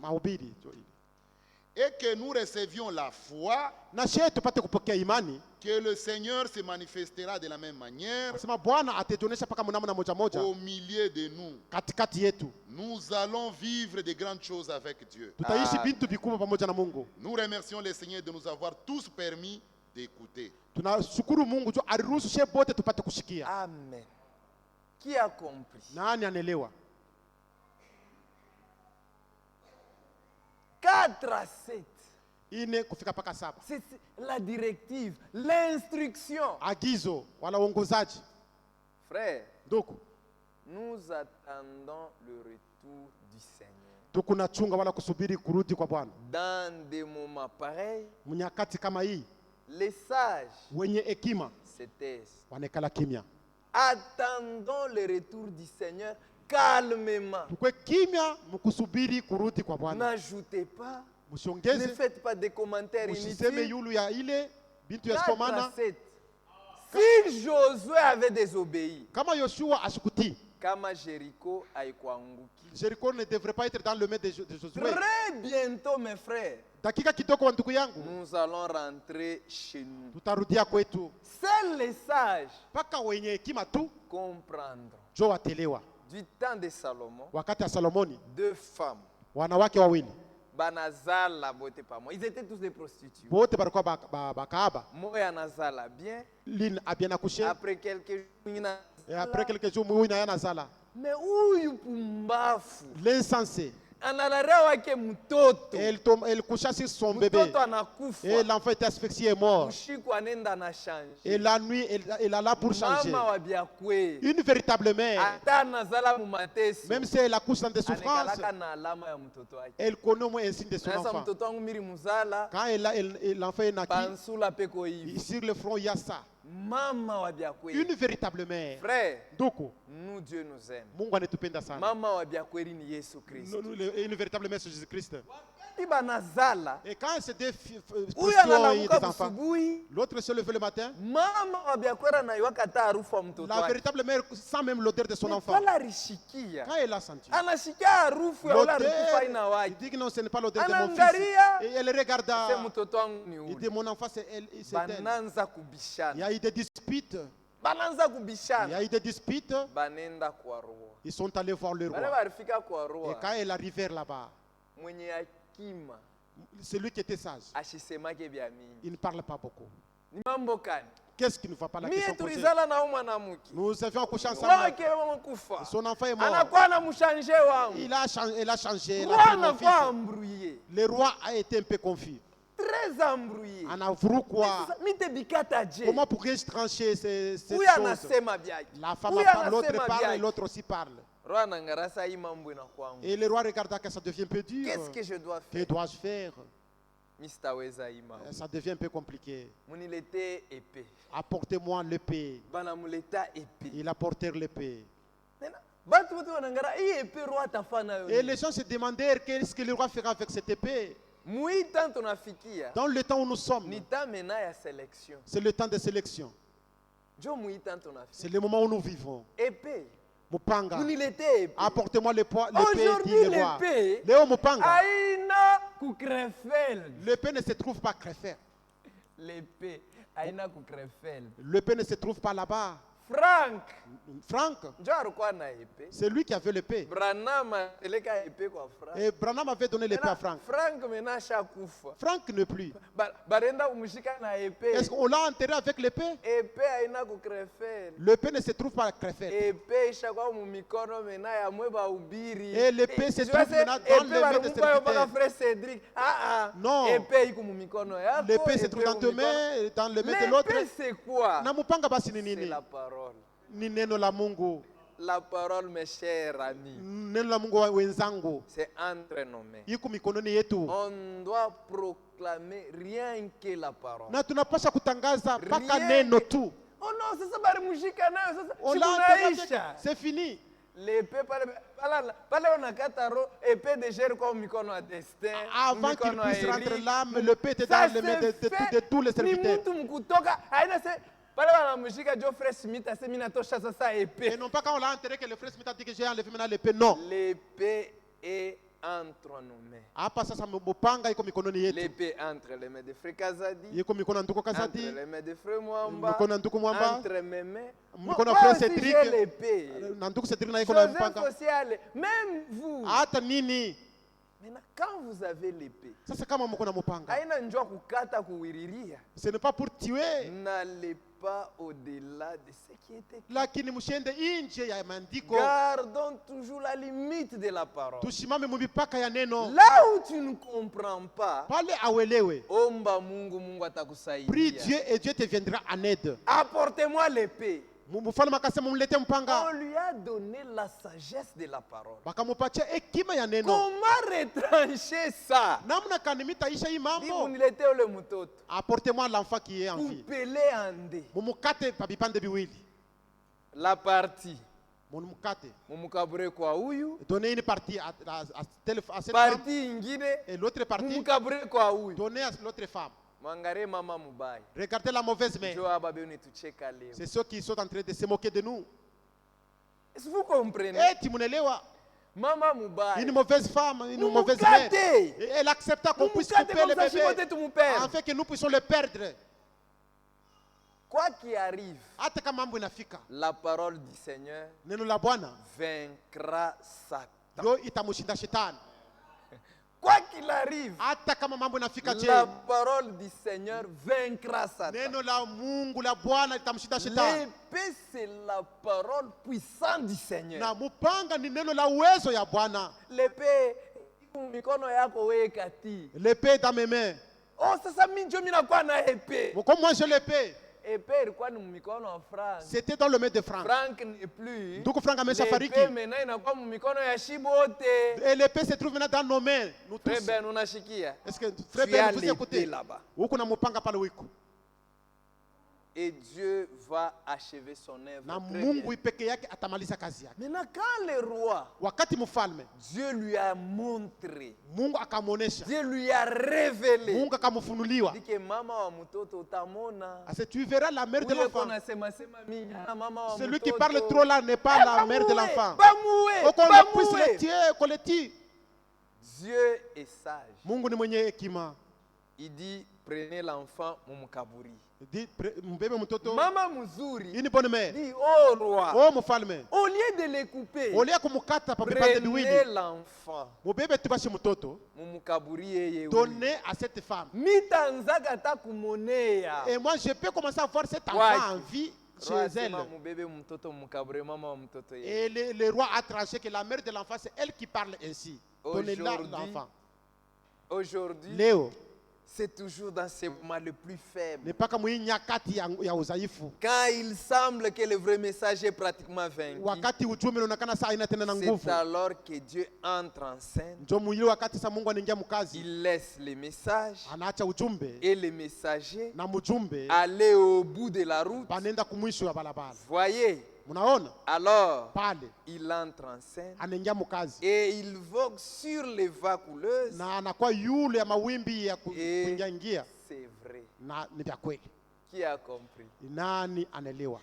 mahubiri. Et que nous recevions la foi Na shehe tupate kupokea imani. que le Seigneur se manifestera de la même manière Sema Bwana atatuonesha paka mnamna moja moja au milieu de nous. katikati yetu. Nous allons vivre de grandes choses avec Dieu. Tutaishi bintu vikubwa pamoja na Mungu. Nous remercions le Seigneur de nous avoir tous permis d'écouter. Tunashukuru Mungu juu aliruhusu shehe bote tupate kushikia. Amen. Qui a compris? Nani anaelewa? 4 à 7. Ine kufika paka 7. C'est la directive, l'instruction. Agizo wala uongozaji. Frère, Ndugu, nous attendons le retour du Seigneur. tukunachunga wala kusubiri kurudi kwa Bwana. Dans des moments pareils, Mnyakati kama hii les sages wenye hekima se taisent. wanekala kimya. Attendons le retour du Seigneur calmement. Tukwe kimya mkusubiri kurudi kwa Bwana. N'ajoutez pas, ne Msiongeze, faites pas de commentaires msiseme inutiles. yulu ya ile bintu 4 à yasikomana. 7. Si Josué avait désobéi, Kama Yoshua ashikutii, kama Jéricho haikuanguki. Jericho ne devrait pas être dans le main de Josué. Très bientôt, mes frères, Dakika kidogo wa ndugu yangu, nous allons rentrer chez nous. tutarudia kwetu. Seuls les sages Paka wenye hekima tu comprendront. jo watelewa. Du temps de Salomon, Wakati ya Salomoni 2 femmes, wanawake wawili banazala bote pa moi. Ils étaient tous des prostituées. bote balikuwa bakaaba. Moya nazala bien. Lin abiana kushe Après quelques jours, et après quelques jours muyu na yana zala. mais huyu pumbafu L'insensé, analarea wake mtoto, elle coucha sur son bébé mtoto et anakufa, l'enfant était asphyxié et mort. usiku anaenda na change. Et la nuit, elle alla pour changer. Mama wa biakwe Une véritable mère, hata anazala mumateso, même si elle accouche dans des souffrances, anekalaka na alama ya mtoto wake. elle connaît au moins un signe de son Sasa enfant. mtoto wangu miri muzala Quand l'enfant est naquit, pansula peko hivi. sur le front, il y a ça. Mama wa biakwe. Une véritable mère. Frère, Doko, nous Dieu nous aime. Mungu anatupenda sana. Mama wa biakweli ni Yesu Kristo. Une véritable mère, c'est Jésus-Christ. Wakati banazala, Et quand c'est des huyu questions et analamuka des enfants, busubuhi, l'autre se lève le matin, mama wa biakweli anaiwaka hata harufu wa mtoto la wake. véritable mère sent même l'odeur de son Mais enfant. pala rishikia. Quand elle a senti Anashikia harufu ya ule l'odeur, alikufa ina il wake. dit que non, ce n'est pas l'odeur de mon fils. Anaangalia, Et elle regarda. se mtoto wangu ni Il dit, ule. mon enfant, c'est elle. C'est elle. Bananza Il y kubishana. a eu des disputes. Bananza Il y kubishana. a eu des disputes. Banenda kwa roho. Ils sont allés voir le Bale roi. barifika kwa Et roho. quand elle arrivait là-bas, Mwenye akima celui qui était sage, ashisemake bya mingi. il ne parle pas beaucoup. Ni mambo kani? Qu'est-ce qui ne va pas la Mie question posée? tulizala na huyu mwanamke. Nous avions accouché ensemble. Wake wamekufa. Son enfant est mort. Anakuwa na mshanje wangu. Elle a changé. Elle a Roi pris mon anakuwa fils. embrouillé. Le roi a été un peu confus. Très embrouillé. Anavuru quoi? Mite bikata je. Comment pourrais-je trancher cette Huyu chose? anasema byake. La femme Huyu parle, l'autre anasema parle et byake. l'autre aussi parle. Roho anangarasa hii mambo inakuwa ngumu. Et le roi regarda que ça devient un peu dur. Qu'est-ce que je dois Que faire? dois-je faire? Mistaweza hii mambo. Ça devient un peu compliqué. Munilete épée. Apportez-moi l'épée. Banamuleta épée. Il apportèrent l'épée. Tena, batu wote wanangara hii épée roho atafanya nayo. Et les gens se demandèrent qu'est-ce que le roi fera avec cette épée. Muita tunafikia. Dans le temps où nous sommes, Ni tamena ya sélection. c'est le temps de sélection. Jo muita tunafikia. C'est le moment où nous vivons. Épée. Mupanga, Munilete épée. apportez-moi l'épée, Aujourd'hui, dit le roi. l'épée Léo Mupanga, aina kukrefeld. l'épée ne se trouve pas à Krefeld. L'épée aina kukrefeld. L'épée ne se trouve pas là-bas. Frank. Frank, Njo alikuwa na épée. c'est lui qui avait l'épée. Branham alipeleka épée kwa Frank. Et Branham avait donné l'épée à Maintenant, Frank. Frank maintenant shakufa. Frank ne plus. Barenda kumshika na épée. Est-ce qu'on l'a enterré avec l'épée? Épée haina kukrefeli. L'épée ne se trouve pas à Krefeld. Épée ishakuwa mumikono mena ya mweba ubiri. Et l'épée se Tu trouve vois, maintenant c'est dans épée les mains des balimupa yo mpaka serviteurs. frère Cédric. Non. Épée iko mumikono yako. L'épée se trouve épée dans tes mumikono. mains, et dans les mains de l'autre. L'épée c'est quoi? Na mupanga basi ni C'est nini? la parole. Ni neno la Mungu. La parole, mes chers amis, Neno la Mungu wenzangu. c'est entre nos mains. Iko mikononi yetu. On doit proclamer rien que la parole. Na tunapasha kutangaza mpaka Rien neno que- tu. Oh non, sasa balimushika nayo sasa. On siku l'a enterré naisha. avec- C'est fini. L'épée pale unakata ro épée de chair kwa mikono ya Destin. Avant qu'il mikono ya puisse rentrer Eric. l'âme, l'épée était Ça dans les mains se de tous les fait, serviteurs. ni mtu mkutoka haina se pale wanamushika Geoffrey Smith ase mimi natosha sasa Et épée. non pas quand on l'a enterré que le frère Smith a dit que j'ai enlevé maintenant l'épée. Non. L'épée est entre nos mains. Hapa sasa mupanga iko mikononi yetu. L'épée entre les mains de Frère Kazadi. Iko mikono ya ndugu Entre Kazadi. les mains de Frère Mwamba. Mikono ya ndugu Mwamba. Entre mes mains. Mikono ya Moi Frère aussi, Cédric. j'ai l'épée. Na ndugu Cedric na iko na Joseph mpanga. Social, même vous. Hata nini? Maintenant, quand vous avez l'épée, Sasa kama mko na mupanga. haina njua kukata kuwiriria. Ce n'est pas pour tuer. N'allez pas au-delà de ce qui était écrit. Lakini mshende nje ya maandiko. Gardons toujours la limite de la parole. Tusimame mumipaka ya neno. Là où tu ne comprends pas, Pale awelewe. omba Mungu, Mungu Prie atakusaidia. Dieu et Dieu te viendra en aide. Apportez-moi l'épée. Mfalme akasema mlete mpanga. On lui a donné la sagesse de la parole. Bakamupatia hekima ya neno. Comment retrancher ça? Namna kani mitaisha hii Dis mambo? uniletee ule mtoto. Apportez-moi l'enfant qui est en vie. Coupez-le en deux. Mumukate pa vipande viwili. La partie. Mumukate. Mumukabure kwa huyu. Donnez une partie à cette femme. Partie ingine. Et l'autre partie, Mumukabure kwa huyu. donnez à l'autre femme. Mwangalie mama mubaya. Regardez la mauvaise main. Njoo hapa beo nitucheka leo. C'est ceux qui sont en train de se moquer de nous. Est-ce que vous comprenez? Eh, timunelewa. Mama mubaya. Une mauvaise femme, une Mumukate. mauvaise mère. Et elle accepta qu'on puisse Mumukate couper le comme ça, chipote bébé. tumupende. Afin que nous puissions le perdre. Quoi qu'il arrive, Hata kama mambo inafika. la parole du Seigneur Neno la Bwana vaincra Satan. yo itamushinda shetani. Quoi qu'il arrive, Hata kama mambo inafika je. la parole du Seigneur vaincra Satan. Neno la Mungu la Bwana litamshinda shetani. L'épée, c'est la parole puissante du Seigneur. Na mupanga ni neno la uwezo ya Bwana. L'épée, iko mikono yako wewe kati. L'épée dans mes mains. Oh, sasa mimi ndio mimi nakuwa na épée. Comme moi j'ai l'épée. Épée ilikuwa ni mikono ya Frank. C'était dans le main de Franck. Frank n'est plus. Ndugu Frank ameshafariki. L'épée maintenant inakuwa mikono ya Shibote. Et l'épée se trouve maintenant dans nos mains. Nous tous. Frère Ben, unashikia? Est-ce que frère Tu as Ben vous écoutez? l'épée là-bas. Huku na mupanga pale wiko. Et Dieu va achever son œuvre. Na Très Mungu bien. peke yake atamaliza kazi yake. Maintenant, quand le roi, Wakati mfalme Dieu lui a montré, Mungu akamuonesha. Dieu lui a révélé, Mungu akamfunuliwa. dit que mama wa mtoto utamona. Ase tu verras la mère de Ule l'enfant. kona sema sema mingi, ah, mama wa Celui qui mtoto. parle trop là n'est pas la mère de l'enfant. Bamoué, Qu'on le puisse le tuer, qu'on le tue. Dieu est sage. Mungu ni mwenye hekima. Il dit, prenez l'enfant mumukaburi. Di mbebe mtoto. Mama mzuri, Hii ni bonne mère. dit, oh roi, Oh mfalme. au lieu de le couper, Ole ya kumukata pa vipande prenez viwili. l'enfant Mubebe tubashe mtoto. mumukaburi yeye. Donnez à cette femme. Mitanzaka ta kumonea. Et moi je peux commencer à voir cet enfant Waki. en vie chez Roi elle. asema mubebe mtoto mukabure mama wa mtoto yeye. Et le roi a tranché que la mère de l'enfant, c'est elle qui parle ainsi. Donnez-la Aujourd'hui, l'enfant. Aujourd'hui, Léo, c'est toujours dans ce moment le plus faible. ne pas comme nyakati ya udhaifu. Quand il semble que le vrai message est pratiquement vaincu, Wakati ujumbe unaonekana saa haina tena na nguvu. c'est alors que Dieu entre en scène. Ndio mwili wakati sa Mungu anaingia mkazi. Il laisse les messages Anaacha ujumbe et les messagers na mjumbe aller au bout de la route. banenda kumwisho ya barabara. Voyez, Mnaona? alors Pale il entre en scène anaingia mkazi. et il vogue sur les vagues couleuses. Na anakuwa yule ya mawimbi ya Et kuingia ingia c'est vrai. na ni vya kweli. Qui a compris? Nani anaelewa?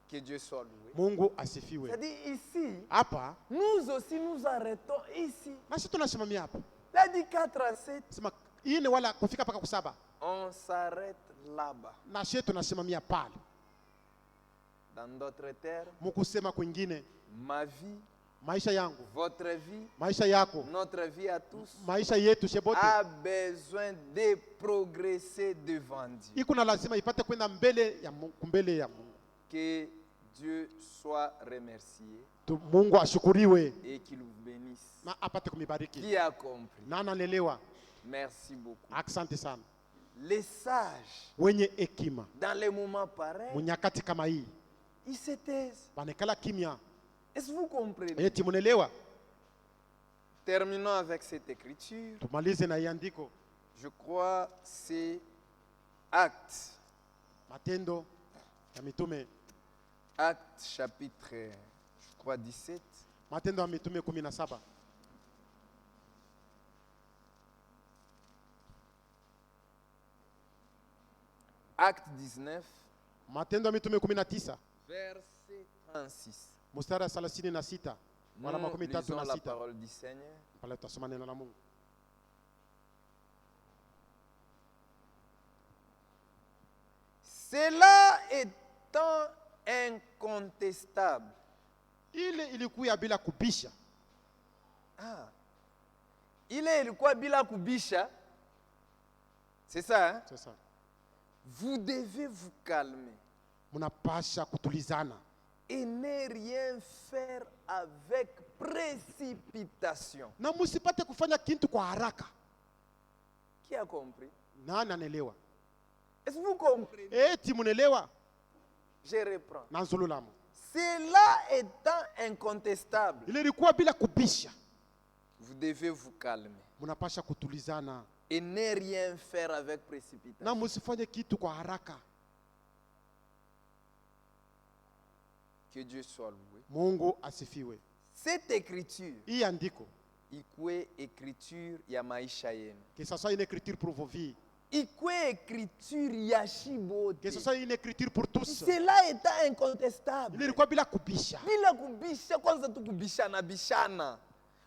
Que Dieu soit loué. Mungu asifiwe. C'est-à-dire ici, Hapa nous aussi nous arrêtons ici. na sisi tunasimamia hapa. Il a dit 4 à 7. Sema ine wala kufika paka kusaba. On s'arrête là-bas. Na sisi tunasimamia pale. Dans d'autres termes, Mukusema kwingine, ma vie, maisha yangu, votre vie, maisha yako, notre vie à tous maisha yetu shebote a besoin de progresser devant Dieu. iko na lazima ipate kwenda mbele ya Mungu. Que Dieu soit remercié Mungu ashukuriwe et qu'il vous bénisse. na apate kumibariki. Qui a compris? Na ananielewa. Merci beaucoup. Asante sana. Les sages, Wenye hekima dans les moments pareils, munyakati kama hii ils se taisent. banekala kimya. Est-ce que vous comprenez? Eti munelewa. Terminons avec cette écriture. Tumalize na iandiko. Je crois c'est Actes. Matendo ya Mitume. Actes chapitre, je crois 17. Matendo ya Mitume 17. Acte 19, Matendo ya Mitume 19. verset 36. Mstari 36 wala Nous makumi tatu lisons na la sita. parole du Seigneur. Pale tutasoma neno la Mungu. Cela étant incontestable. Ile ilikuwa bila kubisha. Ah. Ile ilikuwa bila kubisha. C'est ça, hein? C'est ça. Vous devez vous calmer Munapasha kutulizana et ne rien faire avec précipitation. na musipate kufanya kitu kwa haraka. Qui a compris? Nani anelewa? Est-ce que vous comprenez? Eti munelewa? Je reprends. Na nzululamu. Cela étant incontestable, Ile ilikuwa bila kubisha. vous devez vous calmer Munapasha kutulizana et ne rien faire avec précipitation. na musifanye kitu kwa haraka. Que Dieu soit loué. Mungu asifiwe. Cette écriture, Hii andiko ikwe écriture ya maisha yenu. que ce soit une écriture pour vos vies, Ikwe écriture ya shibote. que ce soit une écriture pour tous. Cela étant Ile incontestable. ilikuwa bila kubisha. Bila kubisha, kwanza tu kubishana bishana.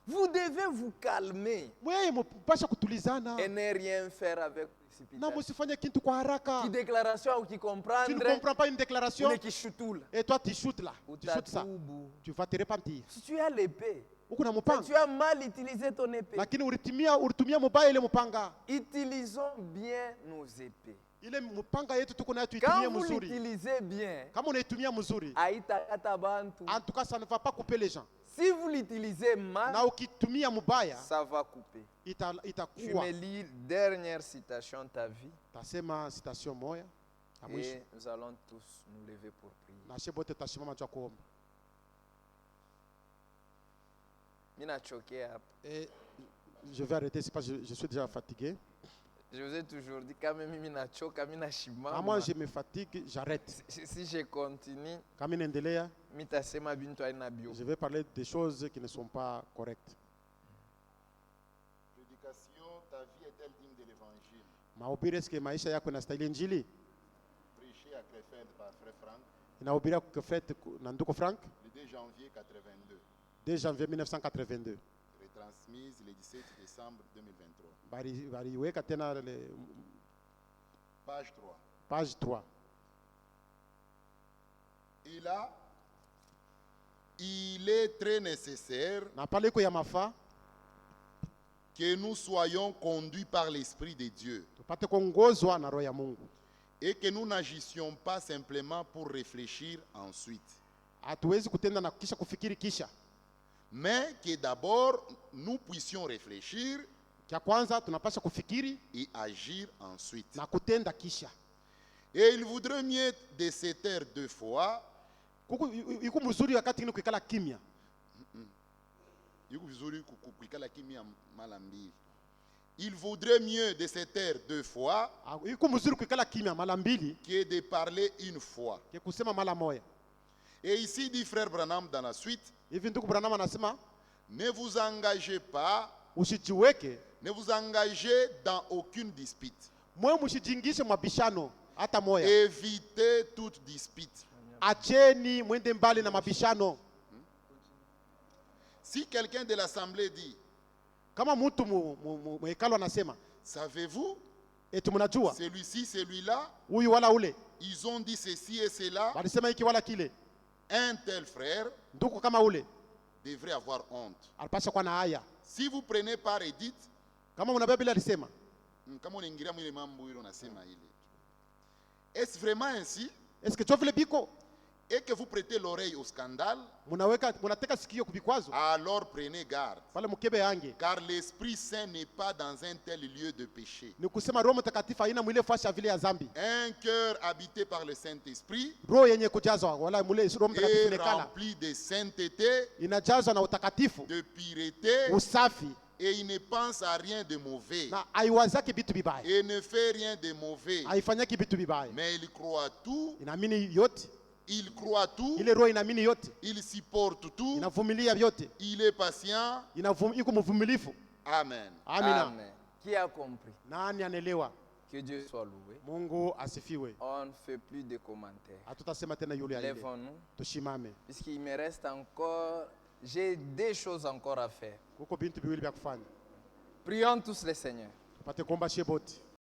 Vous devez vous calmer Wewe mpasha kutulizana et ne rien faire avec na précipitation. musifanye kitu kwa haraka. Qui déclaration ou qui Tu ne comprendre, comprends pas une déclaration ou qui chutula. et toi tu shootes là. Tu shootes ça. Utatubu. Tu vas te repentir. Si tu as l'épée, Uko na mais mupanga. tu as mal utilisé ton épée. Lakini ulitumia mubaya ile mupanga. Utilisons bien nos épées. Ile mupanga yetu tuko nayo Quand tuitumie vous mzuri. l'utilisez bien, Kama unaitumia mzuri, haitakata bantu. en tout cas ça ne va pas couper les gens. Si vous l'utilisez mal, Na ukitumia mubaya ça va couper. Tu itakuwa. me lis dernière citation de ta vie Tasema citation moya ya mwisho. et nous allons tous nous lever pour prier. Na shebote tashimama jua kuomba. Mina choqué hapa. Et je vais arrêter, c'est pas je suis déjà fatigué. Je vous ai toujours dit quand même mina choka mina shimama. Quand moi je me fatigue, j'arrête. Si je continue, Quand mimi naendelea, mitasema bintu haina bio. je vais parler des choses qui ne sont pas correctes. Prédication, ta vie est-elle digne de l'évangile? Mahubiri eske maisha yako inastahili injili? Prêché à Krefeld par Frère Franck Inahubiria kufete na ndugu Frank le 2 janvier 82, 2 janvier 1982. retransmise le 17 décembre 2023. Baliweka tena Page 3. page 3. Et là, il est très nécessaire Na pale iko ya mafaa que nous soyons conduits par l'Esprit de Dieu tupate kuongozwa na roho ya Mungu. et que nous n'agissions pas simplement pour réfléchir ensuite, Hatuwezi kutenda na kisha kufikiri kisha. mais que d'abord nous puissions réfléchir Kia kwanza tunapasha kufikiri et agir ensuite. na kutenda kisha. Et il voudrait mieux de se taire 2 fois. Iko mzuri wakati ngine kuikala kimya. Yuko vizuri kuikala kimya mara mbili. Il vaudrait mieux de se taire 2 fois Iko mzuri kuikala kimya mara mbili que de parler une fois. ke kusema mara moja. Et ici dit Frère Branham dans la suite, Hivi ndugu Branham anasema ne vous engagez pas, usijiweke, ne vous engagez dans aucune dispute. mwe msijingishe mabishano hata moya. Évitez toute dispute. Acheni mwende mbali na mabishano. Si quelqu'un de l'assemblée dit, Kama mtu mwekalo anasema, savez-vous, eti mnajua celui-ci, celui-là, huyu wala ule, ils ont dit ceci et cela, walisema hiki wala kile. un tel frère Ndugu kama ule devrait avoir honte. alipasha kuwa na haya. Si vous prenez part et dites, Kama mna Biblia alisema, kama unaingilia mwile mambo hilo nasema ile. Est-ce vraiment ainsi? eske cho vile biko Et que vous prêtez l'oreille au scandale, munateka sikio kubikwazo, alors prenez garde. wale mkebe yange. Car l'Esprit Saint n'est pas dans un tel lieu de péché. Ni kusema Roho Mtakatifu haina mwile fasha vile ya zambi. Un cœur habité par le Saint-Esprit Roho yenye kujazwa wala mwile Roho Mtakatifu est nekala rempli de sainteté, inajazwa na utakatifu, de pureté, usafi, et il ne pense à rien de mauvais. na haiwazaki vitu vibaya, Et ne fait rien de mauvais. haifanyaki vitu vibaya, Mais il croit tout, inaamini yote. il croit tout, Ile roho inaamini yote, il supporte tout, inavumilia vyote, il est patient. iko mvumilifu. Amen. Amina. Amen. Qui a compris? Nani anaelewa? Que Dieu soit loué. Mungu asifiwe. On ne fait plus de commentaires. Hatutasema tena yule aile. Lèvons-nous, Tushimame. puisqu'il me reste encore, j'ai des choses encore à faire. Kuko bintu biwili vya kufanya. Prions tous les seigneurs. Tupate kuomba shie boti.